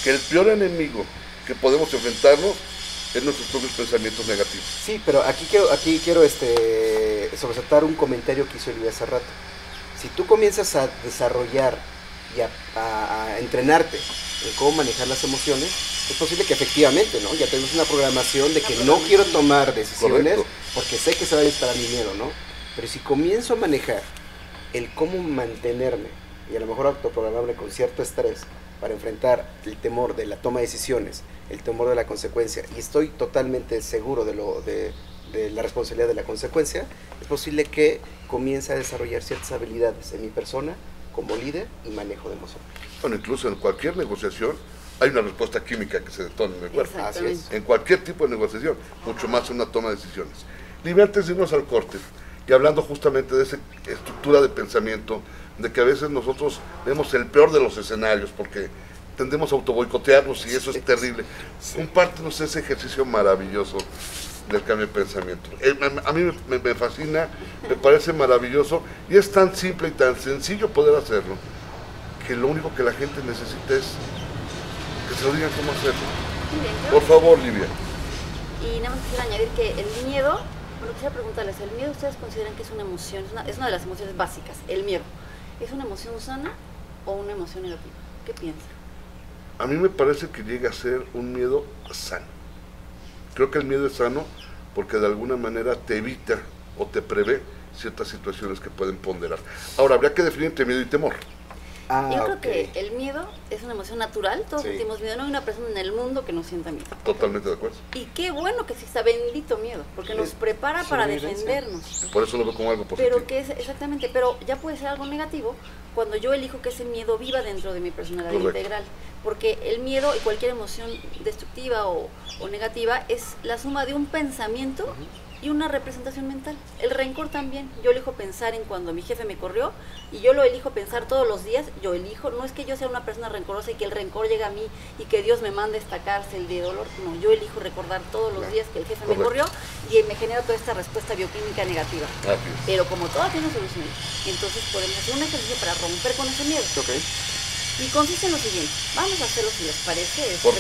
que el peor enemigo que podemos enfrentarnos es nuestros propios pensamientos negativos. Sí, pero aquí quiero sobresaltar un comentario que hizo Elvia hace rato. Si tú comienzas a desarrollar y a entrenarte en cómo manejar las emociones, es posible que efectivamente, ¿no? Ya tenemos una programación de que no quiero tomar decisiones porque sé que se va a disparar mi miedo, ¿no? Pero si comienzo a manejar el cómo mantenerme y a lo mejor autoprogramarme con cierto estrés para enfrentar el temor de la toma de decisiones, el temor de la consecuencia, y estoy totalmente seguro de la responsabilidad de la consecuencia, es posible que comience a desarrollar ciertas habilidades en mi persona como líder y manejo de emociones. Bueno, incluso en cualquier negociación hay una respuesta química que se detona en el cuerpo. Así es. En cualquier tipo de negociación, mucho más en una toma de decisiones. Lidia, antes de irnos al corte, y hablando justamente de esa estructura de pensamiento, de que a veces nosotros vemos el peor de los escenarios, porque tendemos a autoboicotearnos y eso es terrible. Compártenos ese ejercicio maravilloso del cambio de pensamiento. A mí me fascina, me parece maravilloso, y es tan simple y tan sencillo poder hacerlo, que lo único que la gente necesita es que se lo digan cómo hacerlo. Por favor, Lidia. Y nada más quisiera añadir que el miedo, bueno, quisiera preguntarles, ¿el miedo ustedes consideran que es una emoción, es una de las emociones básicas, el miedo? ¿Es una emoción sana o una emoción negativa? ¿Qué piensan? A mí me parece que llega a ser un miedo sano. Creo que el miedo es sano porque de alguna manera te evita o te prevé ciertas situaciones que pueden ponderar. Ahora, habría que definir entre miedo y temor. Yo creo que el miedo es una emoción natural, todos sentimos miedo, no hay una persona en el mundo que no sienta miedo. Totalmente de acuerdo. Y qué bueno que exista bendito miedo, porque nos prepara para defendernos. Por eso lo veo como algo positivo. Pero que es, exactamente, pero ya puede ser algo negativo cuando yo elijo que ese miedo viva dentro de mi personalidad integral. Porque el miedo y cualquier emoción destructiva o negativa es la suma de un pensamiento y una representación mental. El rencor también, yo elijo pensar en cuando mi jefe me corrió y yo lo elijo pensar todos los días, yo elijo, no es que yo sea una persona rencorosa y que el rencor llegue a mí y que Dios me mande esta cárcel de dolor, no, yo elijo recordar todos los días que el jefe me corrió y me genera toda esta respuesta bioquímica negativa. Pero como todo tiene solución, entonces podemos hacer un ejercicio para romper con ese miedo. Y consiste en lo siguiente, vamos a hacerlo si les parece. Por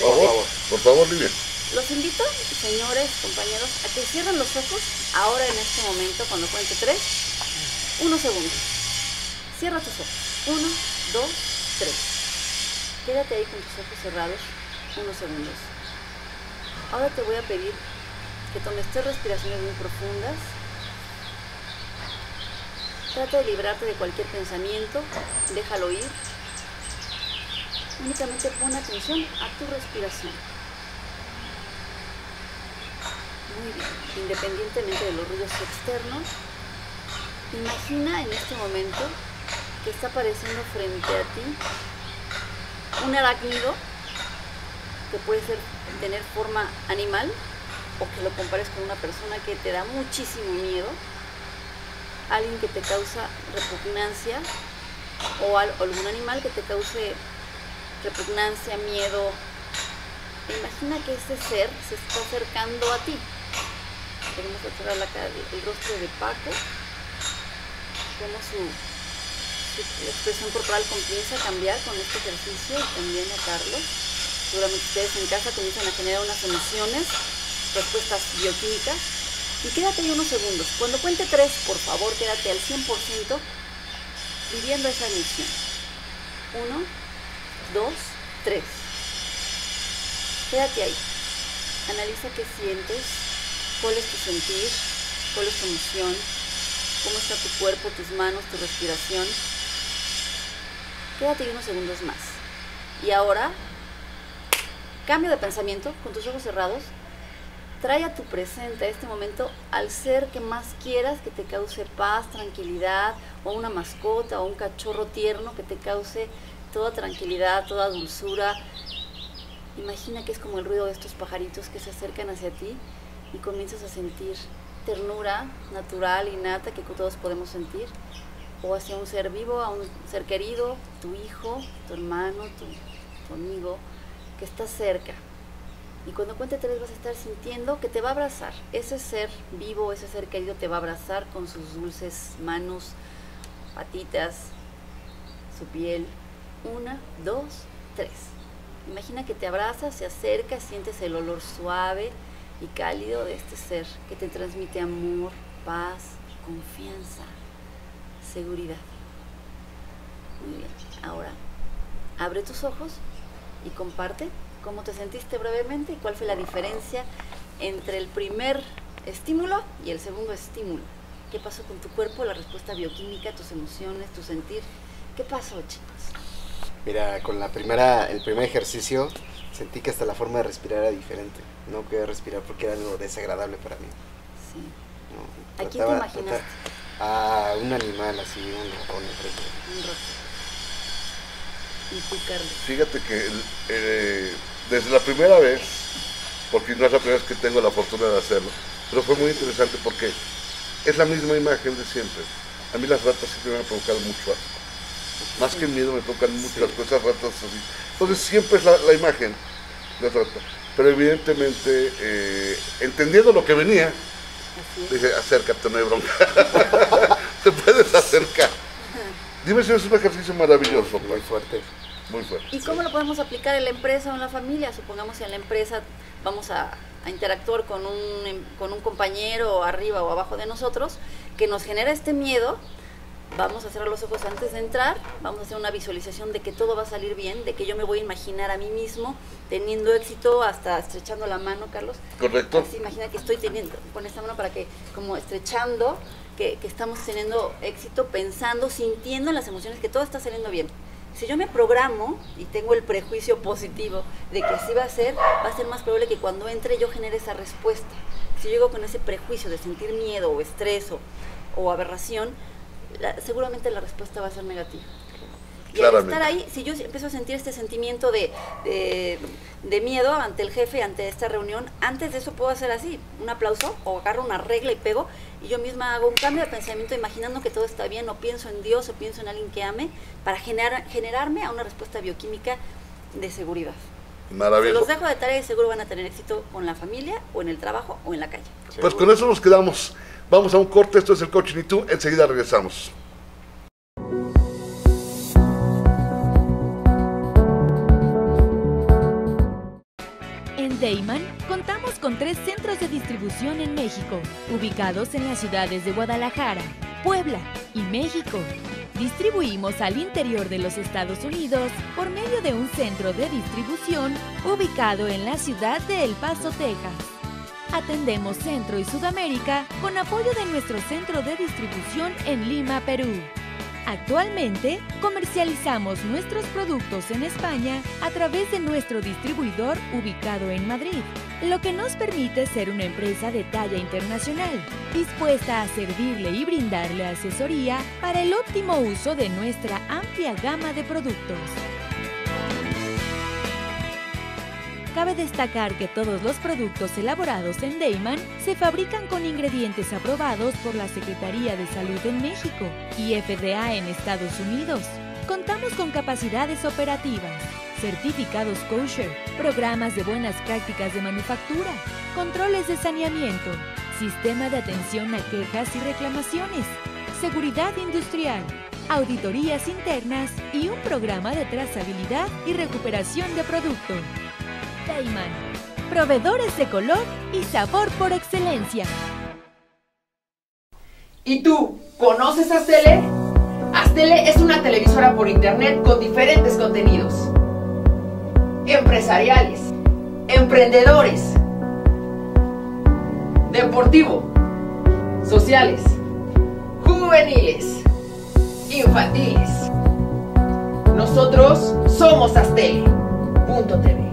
favor, Lidia. Los invito, señores, compañeros, a que cierren los ojos ahora en este momento, cuando cuente 3, 1 segundo. Cierra tus ojos. 1, 2, 3. Quédate ahí con tus ojos cerrados, unos segundos. Ahora te voy a pedir que tomes 3 respiraciones muy profundas. Trata de librarte de cualquier pensamiento, déjalo ir. Únicamente pon atención a tu respiración. Muy bien, independientemente de los ruidos externos, imagina en este momento que está apareciendo frente a ti un arácnido que puede tener forma animal o que lo compares con una persona que te da muchísimo miedo, alguien que te causa repugnancia o algún animal que te cause repugnancia, miedo. Imagina que este ser se está acercando a ti. Podemos observar el rostro de Paco, cómo su expresión corporal comienza a cambiar con este ejercicio, y también a Carlos. Seguramente ustedes en casa comienzan a generar unas emociones, respuestas bioquímicas. Y quédate ahí unos segundos. Cuando cuente 3, por favor, quédate al 100% viviendo esa emoción. 1, 2, 3. Quédate ahí. Analiza qué sientes, cuál es tu sentir, cuál es tu emoción, cómo está tu cuerpo, tus manos, tu respiración. Quédate ahí unos segundos más. Y ahora, cambio de pensamiento, con tus ojos cerrados. Trae a tu presente, a este momento, al ser que más quieras, que te cause paz, tranquilidad, o una mascota, o un cachorro tierno que te cause toda tranquilidad, toda dulzura. Imagina que es como el ruido de estos pajaritos que se acercan hacia ti y comienzas a sentir ternura natural, innata, que todos podemos sentir, o hacia un ser vivo, a un ser querido, tu hijo, tu hermano, tu amigo, que está cerca. Y cuando cuente 3 vas a estar sintiendo que te va a abrazar. Ese ser vivo, ese ser querido te va a abrazar con sus dulces manos, patitas, su piel. 1, 2, 3. Imagina que te abraza, se acerca, sientes el olor suave y cálido de este ser que te transmite amor, paz, confianza, seguridad. Muy bien. Ahora, abre tus ojos y comparte cómo te sentiste brevemente y cuál fue la diferencia entre el primer estímulo y el segundo estímulo. ¿Qué pasó con tu cuerpo, la respuesta bioquímica, tus emociones, tu sentir? ¿Qué pasó, chicos? Mira, con el primer ejercicio sentí que hasta la forma de respirar era diferente. No podía respirar porque era algo desagradable para mí. Sí. No, ¿A quién te imaginaste? A un animal así, un ratón. Un ratón. ¿Y tú, Carlos? Fíjate que desde la primera vez, porque no es la primera vez que tengo la fortuna de hacerlo, pero fue muy interesante porque es la misma imagen de siempre. A mí las ratas siempre me han provocado mucho asco. Más que miedo me provocan muchas cosas, ratas así. Entonces siempre es la imagen de la rata. Pero evidentemente, entendiendo lo que venía, dije, acércate, no hay bronca. Te puedes acercar. Dime si es un ejercicio maravilloso. Muy fuerte. Muy fuerte. ¿Y cómo lo podemos aplicar en la empresa o en la familia? Supongamos que en la empresa vamos a interactuar con un compañero arriba o abajo de nosotros que nos genera este miedo. Vamos a cerrar los ojos antes de entrar, vamos a hacer una visualización de que todo va a salir bien, de que yo me voy a imaginar a mí mismo teniendo éxito, hasta estrechando la mano, Carlos. Correcto. Así, imagina que estoy teniendo, con esta mano para que, como estrechando, que estamos teniendo éxito, pensando, sintiendo en las emociones que todo está saliendo bien. Si yo me programo y tengo el prejuicio positivo de que así va a ser más probable que cuando entre yo genere esa respuesta. Si yo llego con ese prejuicio de sentir miedo o estrés o aberración, seguramente la respuesta va a ser negativa. Y al estar ahí, si yo empiezo a sentir este sentimiento de miedo ante el jefe, ante esta reunión, antes de eso puedo hacer así, un aplauso, o agarro una regla y pego, y yo misma hago un cambio de pensamiento imaginando que todo está bien, o pienso en Dios, o pienso en alguien que ame, para generarme a una respuesta bioquímica de seguridad. Maravilloso. Si los dejo de tarea y seguro van a tener éxito con la familia, o en el trabajo, o en la calle. Pues con eso nos quedamos. Vamos a un corte, esto es el Coaching y tú, enseguida regresamos. En Deiman contamos con 3 centros de distribución en México, ubicados en las ciudades de Guadalajara, Puebla y México. Distribuimos al interior de los Estados Unidos por medio de un centro de distribución ubicado en la ciudad de El Paso, Texas. Atendemos Centro y Sudamérica con apoyo de nuestro centro de distribución en Lima, Perú. Actualmente, comercializamos nuestros productos en España a través de nuestro distribuidor ubicado en Madrid, lo que nos permite ser una empresa de talla internacional, dispuesta a servirle y brindarle asesoría para el óptimo uso de nuestra amplia gama de productos. Cabe destacar que todos los productos elaborados en Deiman se fabrican con ingredientes aprobados por la Secretaría de Salud en México y FDA en Estados Unidos. Contamos con capacidades operativas, certificados kosher, programas de buenas prácticas de manufactura, controles de saneamiento, sistema de atención a quejas y reclamaciones, seguridad industrial, auditorías internas y un programa de trazabilidad y recuperación de producto. Deiman, proveedores de color y sabor por excelencia. ¿Y tú, conoces a Astele? Aztele es una televisora por internet con diferentes contenidos empresariales, emprendedores, deportivo, sociales, juveniles, infantiles. Nosotros somos Aztele.tv.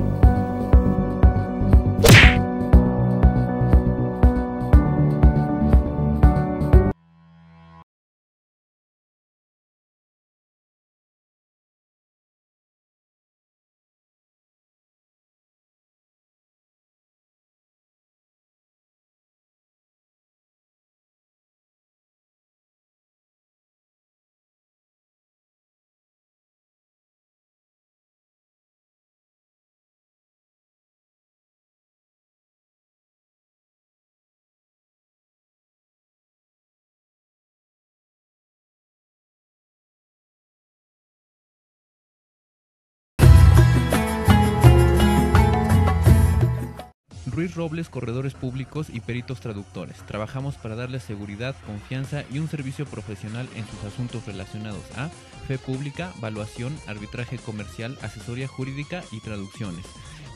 Ruiz Robles, corredores públicos y peritos traductores. Trabajamos para darles seguridad, confianza y un servicio profesional en sus asuntos relacionados a fe pública, valuación, arbitraje comercial, asesoría jurídica y traducciones.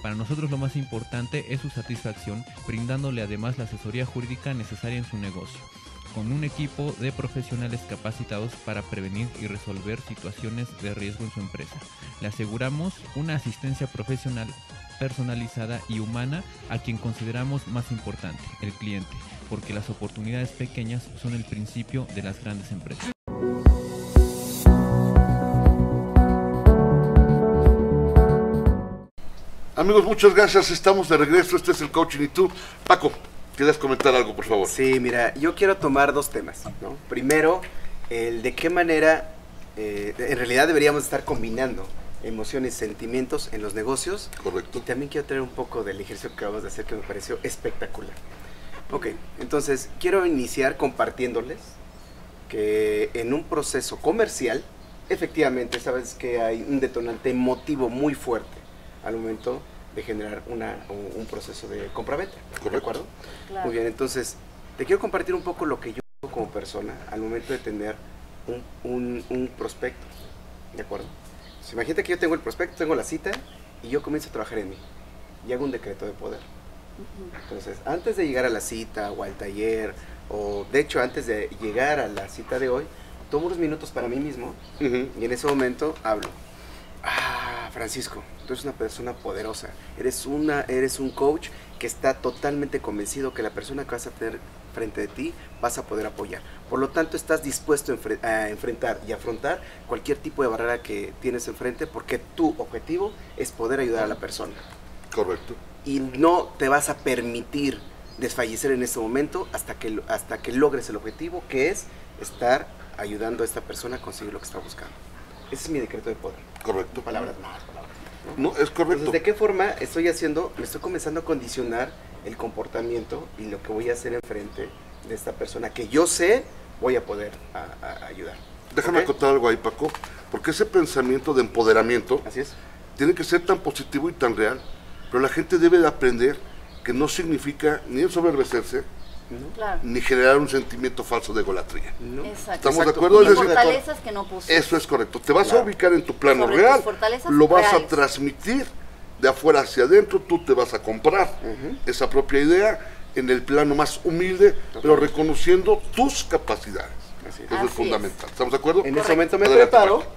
Para nosotros lo más importante es su satisfacción, brindándole además la asesoría jurídica necesaria en su negocio, con un equipo de profesionales capacitados para prevenir y resolver situaciones de riesgo en su empresa. Le aseguramos una asistencia profesional personalizada y humana a quien consideramos más importante, el cliente, porque las oportunidades pequeñas son el principio de las grandes empresas. Amigos, muchas gracias, estamos de regreso, este es el Coaching y tú. Paco, ¿quieres comentar algo, por favor? Sí, mira, yo quiero tomar dos temas, ¿no? Primero, el de qué manera, en realidad deberíamos estar combinando emociones, sentimientos en los negocios. Correcto. Y también quiero traer un poco del ejercicio que acabamos de hacer que me pareció espectacular. Ok, entonces quiero iniciar compartiéndoles que en un proceso comercial, efectivamente, sabes que hay un detonante emotivo muy fuerte al momento de generar un proceso de compra-venta. ¿De acuerdo? Claro. Muy bien, entonces te quiero compartir un poco lo que yo hago como persona al momento de tener un prospecto. ¿De acuerdo? Pues imagínate que yo tengo el prospecto, tengo la cita y yo comienzo a trabajar en mí y hago un decreto de poder. Entonces, antes de llegar a la cita o al taller, o de hecho antes de llegar a la cita de hoy, tomo unos minutos para mí mismo y en ese momento hablo. Francisco, tú eres una persona poderosa, eres un coach que está totalmente convencido que la persona que vas a tener frente de ti vas a poder apoyar. Por lo tanto, estás dispuesto a enfrentar y afrontar cualquier tipo de barrera que tienes enfrente porque tu objetivo es poder ayudar a la persona. Correcto. Y no te vas a permitir desfallecer en este momento hasta que logres el objetivo, que es estar ayudando a esta persona a conseguir lo que está buscando. Ese es mi decreto de poder. Correcto. Palabras más, palabras. No, es correcto. Entonces, ¿de qué forma estoy haciendo? Me estoy comenzando a condicionar el comportamiento y lo que voy a hacer enfrente de esta persona que yo sé voy a poder ayudar. Déjame acotar algo ahí, Paco, porque ese pensamiento de empoderamiento Así es. tiene que ser tan positivo y tan real, pero la gente debe de aprender que no significa ni ensoberbecerse, Claro. ni generar un sentimiento falso de egolatría. ¿No? Exacto. ¿Estamos de acuerdo? Y Es decir, fortalezas que no puse. eso es correcto. Te vas Claro. a ubicar en tu plano Sobre real, tus fortalezas lo vas reales. a transmitir de afuera hacia adentro, tú te vas a comprar esa propia idea en el plano más humilde, pero reconociendo tus capacidades. Así es. Eso Así es es. fundamental. ¿Estamos de acuerdo? En ese momento me Adelante, preparo Paco.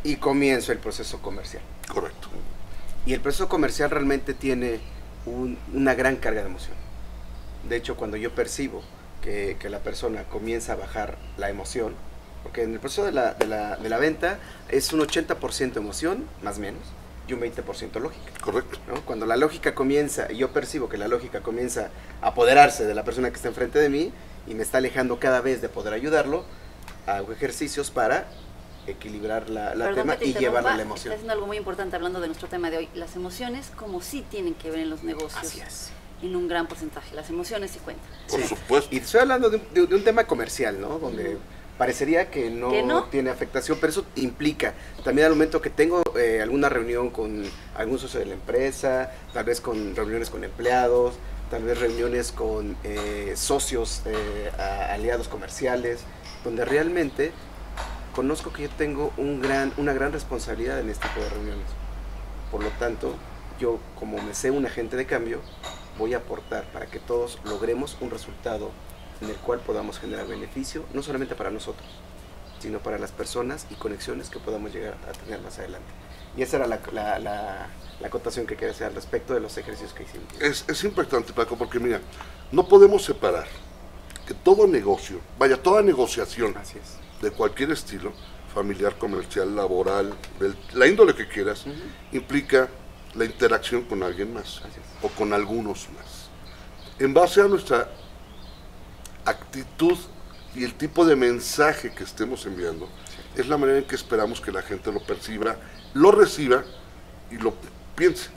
y comienzo el proceso comercial. Correcto. Y el proceso comercial realmente tiene una gran carga de emoción. De hecho, cuando yo percibo que la persona comienza a bajar la emoción, porque en el proceso de la venta es un 80% emoción, más o menos, y un 20% lógica. Correcto. ¿No? Cuando la lógica comienza, y yo percibo que la lógica comienza a apoderarse de la persona que está enfrente de mí y me está alejando cada vez de poder ayudarlo, hago ejercicios para equilibrar la Perdón tema que te y llevarla a la interrumpa, emoción. Estás haciendo algo muy importante hablando de nuestro tema de hoy. Las emociones como sí tienen que ver en los negocios. Así es. En un gran porcentaje. Las emociones sí cuentan. Por Sí. supuesto. Y estoy hablando de un tema comercial, ¿no? Donde parecería que no tiene afectación, pero eso implica también al momento que tengo alguna reunión con algún socio de la empresa, tal vez con reuniones con empleados, tal vez reuniones con socios, aliados comerciales, donde realmente conozco que yo tengo una gran responsabilidad en este tipo de reuniones. Por lo tanto, yo, como me sé un agente de cambio, voy a aportar para que todos logremos un resultado en el cual podamos generar beneficio, no solamente para nosotros, sino para las personas y conexiones que podamos llegar a tener más adelante. Y esa era la acotación que quería hacer al respecto de los ejercicios que hicimos. Es importante, Paco, porque mira, no podemos separar que todo negocio, vaya, toda negociación de cualquier estilo, familiar, comercial, laboral, la índole que quieras, implica la interacción con alguien más o con algunos más. En base a nuestra actitud y el tipo de mensaje que estemos enviando, es la manera en que esperamos que la gente lo perciba, lo reciba y lo piense.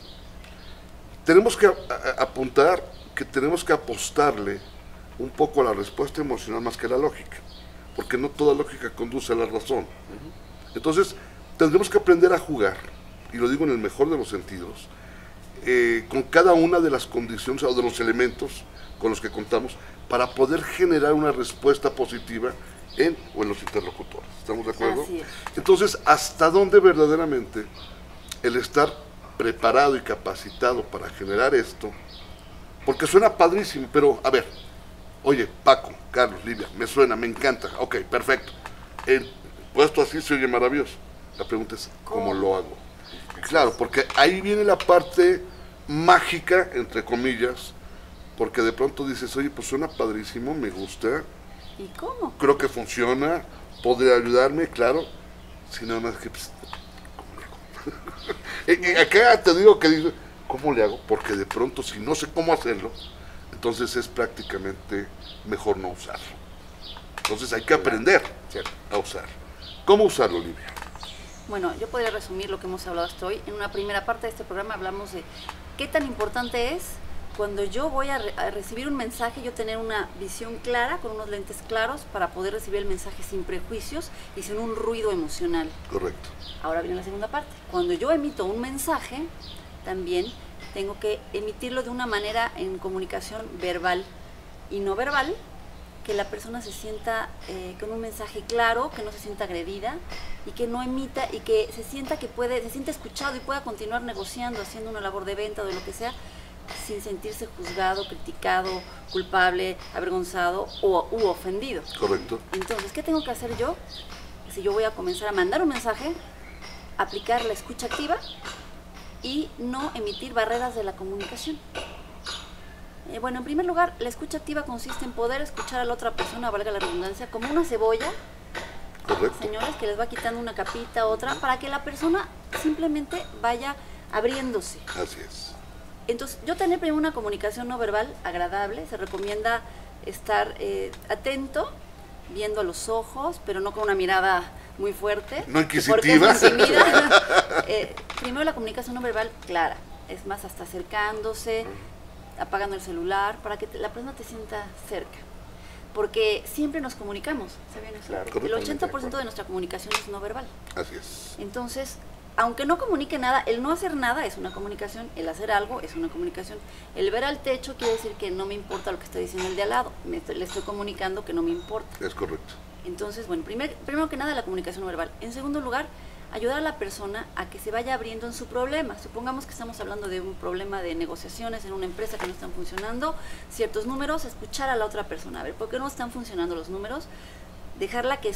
Tenemos que apuntar que tenemos que apostarle un poco a la respuesta emocional más que a la lógica, porque no toda lógica conduce a la razón. Entonces, tendremos que aprender a jugar, y lo digo en el mejor de los sentidos, con cada una de las condiciones o de los elementos con los que contamos para poder generar una respuesta positiva en los interlocutores. ¿Estamos de acuerdo? Así es. Entonces, ¿hasta dónde verdaderamente el estar preparado y capacitado para generar esto? Porque suena padrísimo, pero a ver, oye, Paco, Carlos, Livia, me suena, me encanta, ok, perfecto. Puesto así se oye maravilloso. La pregunta es, ¿cómo lo hago? Claro, porque ahí viene la parte mágica, entre comillas, porque de pronto dices, oye, pues suena padrísimo, me gusta. ¿Y cómo? Creo que funciona, podría ayudarme, claro. Si nada más que, pues, ¿cómo le hago? Acá te digo que digo, ¿cómo le hago? Porque de pronto, si no sé cómo hacerlo, entonces es prácticamente mejor no usarlo. Entonces hay que aprender a usar. ¿Cómo usarlo, Olivia? Bueno, yo podría resumir lo que hemos hablado hasta hoy. En una primera parte de este programa hablamos de qué tan importante es cuando yo voy a recibir un mensaje, yo tener una visión clara, con unos lentes claros, para poder recibir el mensaje sin prejuicios y sin un ruido emocional. Correcto. Ahora viene la segunda parte. Cuando yo emito un mensaje, también tengo que emitirlo de una manera en comunicación verbal y no verbal, que la persona se sienta con un mensaje claro, que no se sienta agredida y que no emita y que se sienta se siente escuchado y pueda continuar negociando, haciendo una labor de venta o de lo que sea, sin sentirse juzgado, criticado, culpable, avergonzado u ofendido. Correcto. Entonces, ¿qué tengo que hacer yo? Si yo voy a comenzar a mandar un mensaje, aplicar la escucha activa y no emitir barreras de la comunicación. Bueno, en primer lugar, la escucha activa consiste en poder escuchar a la otra persona, valga la redundancia, como una cebolla, correcto, señores, que les va quitando una capita, otra, para que la persona simplemente vaya abriéndose. Así es. Entonces, yo tener primero una comunicación no verbal agradable, se recomienda estar atento, viendo a los ojos, pero no con una mirada muy fuerte. No inquisitiva. Primero la comunicación no verbal clara, es más, hasta acercándose, apagando el celular, para que la persona te sienta cerca. Porque siempre nos comunicamos, ¿saben eso? Claro, el 80% de nuestra comunicación es no verbal. Así es. Entonces, aunque no comunique nada, el no hacer nada es una comunicación, el hacer algo es una comunicación. El ver al techo quiere decir que no me importa lo que está diciendo el de al lado, le estoy comunicando que no me importa. Es correcto. Entonces, bueno, primero que nada la comunicación no verbal. En segundo lugar, ayudar a la persona a que se vaya abriendo en su problema. Supongamos que estamos hablando de un problema de negociaciones en una empresa que no están funcionando, ciertos números, escuchar a la otra persona, a ver, ¿por qué no están funcionando los números? Dejarla que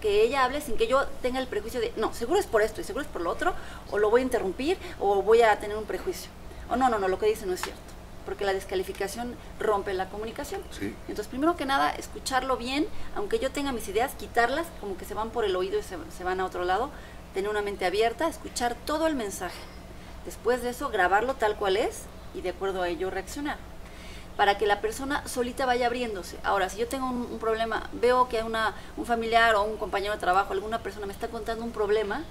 ella hable sin que yo tenga el prejuicio de, no, seguro es por esto y seguro es por lo otro, o lo voy a interrumpir, o voy a tener un prejuicio. O no, lo que dice no es cierto, porque la descalificación rompe la comunicación. Sí. Entonces, primero que nada, escucharlo bien, aunque yo tenga mis ideas, quitarlas, como que se van por el oído y se van a otro lado, tener una mente abierta, escuchar todo el mensaje. Después de eso, grabarlo tal cual es y de acuerdo a ello reaccionar, para que la persona solita vaya abriéndose. Ahora, si yo tengo un problema, veo que hay un familiar o un compañero de trabajo, alguna persona me está contando un problema,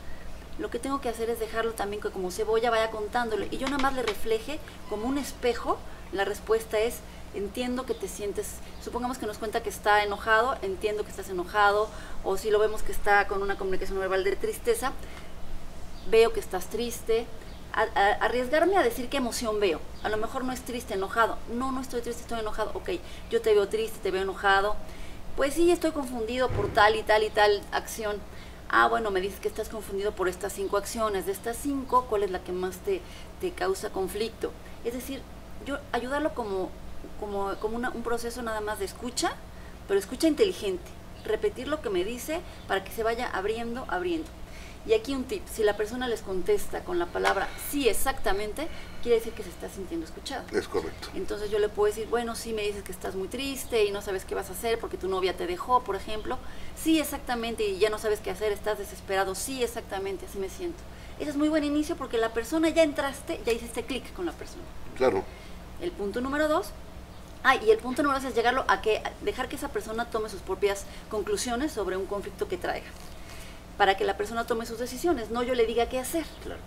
lo que tengo que hacer es dejarlo también que como cebolla vaya contándole y yo nada más le refleje como un espejo. La respuesta es, entiendo que te sientes, supongamos que nos cuenta que está enojado, entiendo que estás enojado, o si lo vemos que está con una comunicación verbal de tristeza, veo que estás triste. Arriesgarme a decir qué emoción veo. A lo mejor no es triste, enojado. No estoy triste, estoy enojado. Ok, yo te veo triste, te veo enojado. Pues sí, estoy confundido por tal y tal y tal acción. bueno, me dices que estás confundido por estas 5 acciones. De estas 5, ¿cuál es la que más te causa conflicto? Es decir, yo ayudarlo como un proceso nada más de escucha, pero escucha inteligente. Repetir lo que me dice para que se vaya abriendo. Y aquí un tip: si la persona les contesta con la palabra sí exactamente, quiere decir que se está sintiendo escuchado. Es correcto. Entonces yo le puedo decir, bueno, sí, me dices que estás muy triste y no sabes qué vas a hacer porque tu novia te dejó, por ejemplo. Sí, exactamente, y ya no sabes qué hacer, estás desesperado. Sí, exactamente, así me siento. Ese es muy buen inicio porque la persona, ya entraste, ya hiciste clic con la persona. Claro. El punto número 2. Y el punto número 2 es llegarlo a dejar que esa persona tome sus propias conclusiones sobre un conflicto que traiga, para que la persona tome sus decisiones, no yo le diga qué hacer. Claro.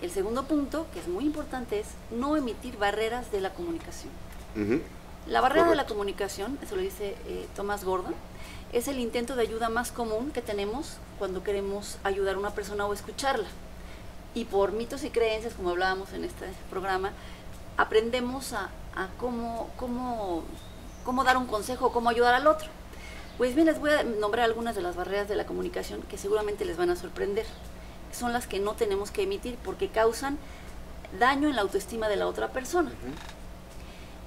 El segundo punto, que es muy importante, es no emitir barreras de la comunicación. La barrera de la comunicación, eso lo dice Thomas Gordon, es el intento de ayuda más común que tenemos cuando queremos ayudar a una persona o escucharla. Y por mitos y creencias, como hablábamos en este programa, aprendemos a cómo dar un consejo o cómo ayudar al otro. Pues bien, les voy a nombrar algunas de las barreras de la comunicación que seguramente les van a sorprender. Son las que no tenemos que emitir porque causan daño en la autoestima de la otra persona.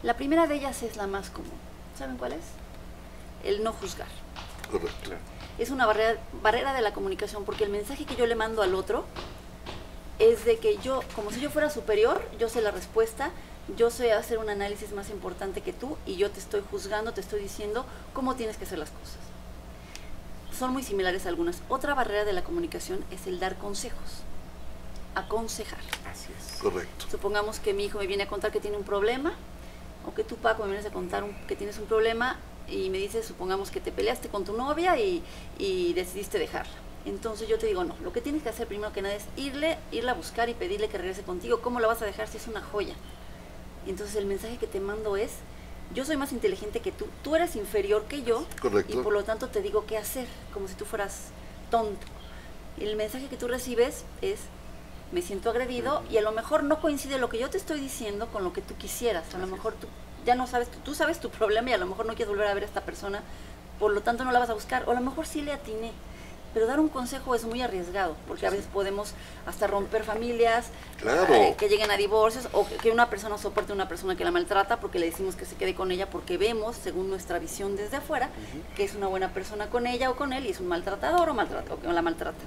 La primera de ellas es la más común. ¿Saben cuál es? El no juzgar. Correcto. Es una barrera de la comunicación porque el mensaje que yo le mando al otro es de que yo, como si yo fuera superior, yo sé la respuesta, yo sé hacer un análisis más importante que tú y yo te estoy juzgando, te estoy diciendo cómo tienes que hacer las cosas. Son muy similares algunas. Otra barrera de la comunicación es el dar consejos, aconsejar. Así es. Correcto. Supongamos que mi hijo me viene a contar que tiene un problema, o que tú, Paco, me vienes a contar que tienes un problema y me dices, supongamos que te peleaste con tu novia y decidiste dejarla. Entonces yo te digo, no, lo que tienes que hacer primero que nada es irla a buscar y pedirle que regrese contigo. ¿Cómo la vas a dejar si es una joya? Y entonces el mensaje que te mando es, yo soy más inteligente que tú eres inferior que yo. Correcto. Y por lo tanto te digo qué hacer, como si tú fueras tonto. Y el mensaje que tú recibes es, me siento agredido y a lo mejor no coincide lo que yo te estoy diciendo con lo que tú quisieras. A lo mejor tú ya no sabes, tú sabes tu problema y a lo mejor no quieres volver a ver a esta persona, por lo tanto no la vas a buscar. O a lo mejor sí le atiné. Pero dar un consejo es muy arriesgado, porque a veces podemos hasta romper familias, claro, que lleguen a divorcios, o que una persona soporte a una persona que la maltrata porque le decimos que se quede con ella porque vemos, según nuestra visión desde afuera, que es una buena persona con ella o con él y es un maltratador o la maltrata.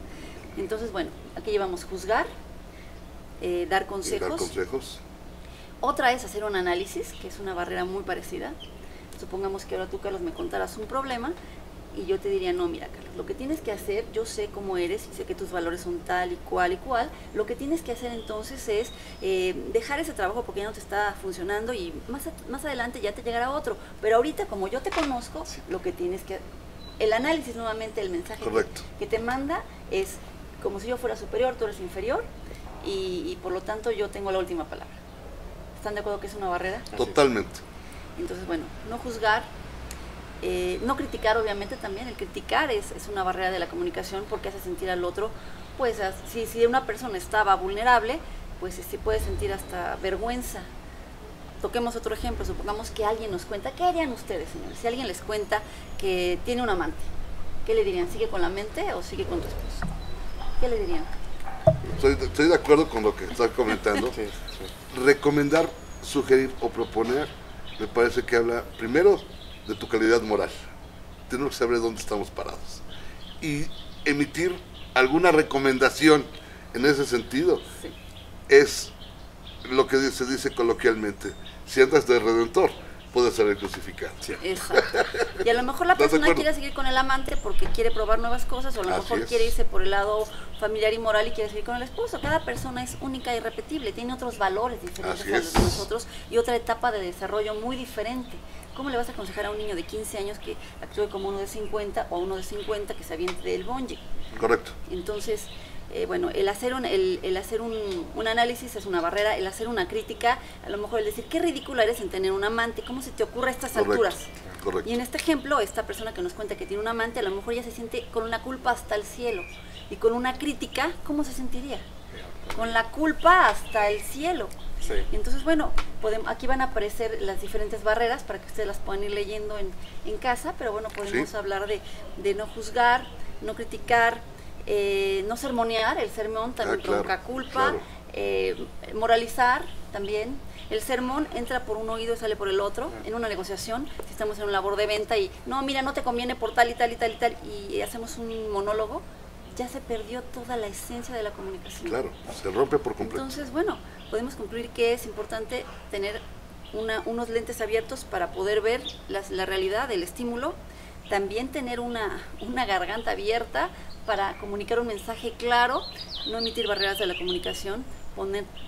Entonces, bueno, aquí llevamos juzgar, dar consejos. Dar consejos. Otra es hacer un análisis, que es una barrera muy parecida. Supongamos que ahora tú, Carlos, me contaras un problema y yo te diría, no, mira, Carlos, lo que tienes que hacer, yo sé cómo eres y sé que tus valores son tal y cual, lo que tienes que hacer entonces es dejar ese trabajo porque ya no te está funcionando y más adelante ya te llegará otro, pero ahorita como yo te conozco, lo que tienes que... El análisis nuevamente, el mensaje que te manda es como si yo fuera superior, tú eres inferior y por lo tanto yo tengo la última palabra. ¿Están de acuerdo que es una barrera? Totalmente. Entonces, bueno, no juzgar. No criticar, obviamente también, el criticar es una barrera de la comunicación porque hace sentir al otro, pues si una persona estaba vulnerable, pues se puede sentir hasta vergüenza. Toquemos otro ejemplo, supongamos que alguien nos cuenta, ¿qué harían ustedes, señores? Si alguien les cuenta que tiene un amante, ¿qué le dirían? ¿Sigue con la mente o sigue con tu esposo? ¿Qué le dirían? Estoy de acuerdo con lo que estás comentando. Recomendar, sugerir o proponer, me parece que habla primero de tu calidad moral. Tenemos que saber dónde estamos parados y emitir alguna recomendación en ese sentido. Es lo que se dice coloquialmente, si andas de redentor puede ser el crucificado. Exacto. Y a lo mejor la persona quiere seguir con el amante porque quiere probar nuevas cosas, o a lo mejor quiere irse por el lado familiar y moral y quiere seguir con el esposo. Cada persona es única y irrepetible, tiene otros valores diferentes a los de nosotros y otra etapa de desarrollo muy diferente. ¿Cómo le vas a aconsejar a un niño de 15 años que actúe como uno de 50 o uno de 50 que se aviente del bungee? Correcto. Entonces, bueno, el hacer un análisis es una barrera, el hacer una crítica, a lo mejor el decir, qué ridícula eres en tener un amante, ¿cómo se te ocurre a estas alturas? Correcto. Y en este ejemplo, esta persona que nos cuenta que tiene un amante, a lo mejor ya se siente con una culpa hasta el cielo. Y con una crítica, ¿cómo se sentiría? Con la culpa hasta el cielo. Sí. Entonces, bueno, aquí van a aparecer las diferentes barreras para que ustedes las puedan ir leyendo en casa, pero bueno, podemos hablar de no juzgar, no criticar, no sermonear, el sermón también claro, provoca culpa, claro. Moralizar también. El sermón entra por un oído y sale por el otro en una negociación. Si estamos en una labor de venta y no, mira, no te conviene por tal y tal y tal y tal, y hacemos un monólogo, ya se perdió toda la esencia de la comunicación. Claro, se rompe por completo. Entonces, bueno, podemos concluir que es importante tener unos lentes abiertos para poder ver la realidad, el estímulo. También tener una garganta abierta para comunicar un mensaje claro, no emitir barreras de la comunicación,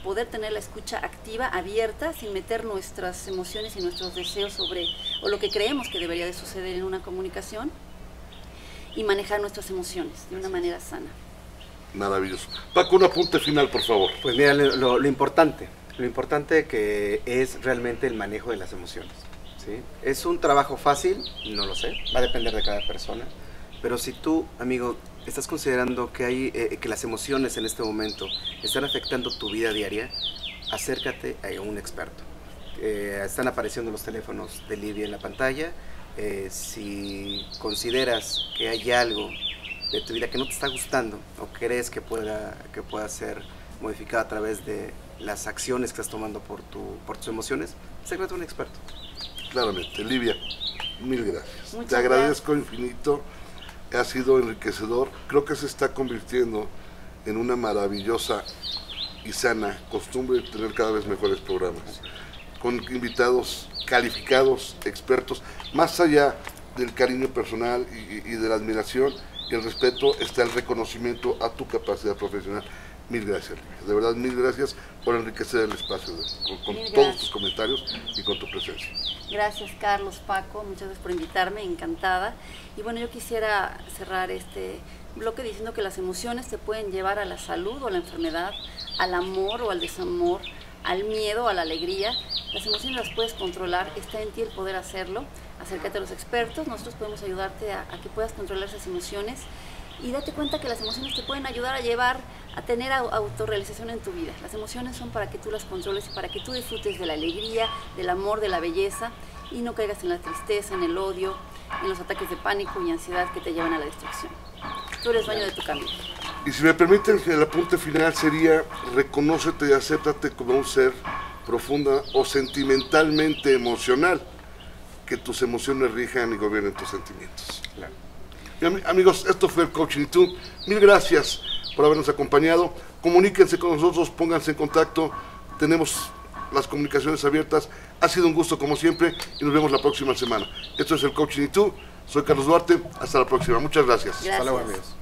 poder tener la escucha activa, abierta, sin meter nuestras emociones y nuestros deseos sobre, o lo que creemos que debería de suceder en una comunicación, y manejar nuestras emociones de una manera sana. Maravilloso. Paco, un apunte final, por favor. Pues mira, lo importante que es realmente el manejo de las emociones, ¿sí? ¿Es un trabajo fácil? No lo sé, va a depender de cada persona, pero si tú, amigo, estás considerando que las emociones en este momento están afectando tu vida diaria, acércate a un experto. Están apareciendo los teléfonos de Livia en la pantalla. Si consideras que hay algo de tu vida que no te está gustando o crees que pueda ser modificado a través de las acciones que estás tomando por tus emociones, acércate a un experto. Claramente. Livia, mil gracias. Muchas Te agradezco infinito. Ha sido enriquecedor. Creo que se está convirtiendo en una maravillosa y sana costumbre tener cada vez mejores programas, con invitados calificados, expertos. Más allá del cariño personal y de la admiración y el respeto, está el reconocimiento a tu capacidad profesional. Mil gracias, Livia. De verdad, mil gracias por enriquecer el espacio con todos tus comentarios y con tu presencia. Gracias, Carlos, Paco, muchas gracias por invitarme, encantada. Y bueno, yo quisiera cerrar este bloque diciendo que las emociones te pueden llevar a la salud o a la enfermedad, al amor o al desamor, al miedo o a la alegría. Las emociones las puedes controlar, está en ti el poder hacerlo. Acércate a los expertos, nosotros podemos ayudarte a que puedas controlar esas emociones. Y date cuenta que las emociones te pueden ayudar a tener autorrealización en tu vida. Las emociones son para que tú las controles y para que tú disfrutes de la alegría, del amor, de la belleza, y no caigas en la tristeza, en el odio, en los ataques de pánico y ansiedad que te llevan a la destrucción. Tú eres dueño de tu camino. Y si me permiten, el apunte final sería: reconócete y acéptate como un ser profunda o sentimentalmente emocional, que tus emociones rijan y gobiernen tus sentimientos. Claro. Amigos, esto fue el Coaching y Tú. Mil gracias por habernos acompañado. Comuníquense con nosotros, pónganse en contacto. Tenemos las comunicaciones abiertas. Ha sido un gusto como siempre y nos vemos la próxima semana. Esto es el Coaching y Tú. Soy Carlos Duarte. Hasta la próxima. Muchas gracias. Gracias. Hasta luego, amigos.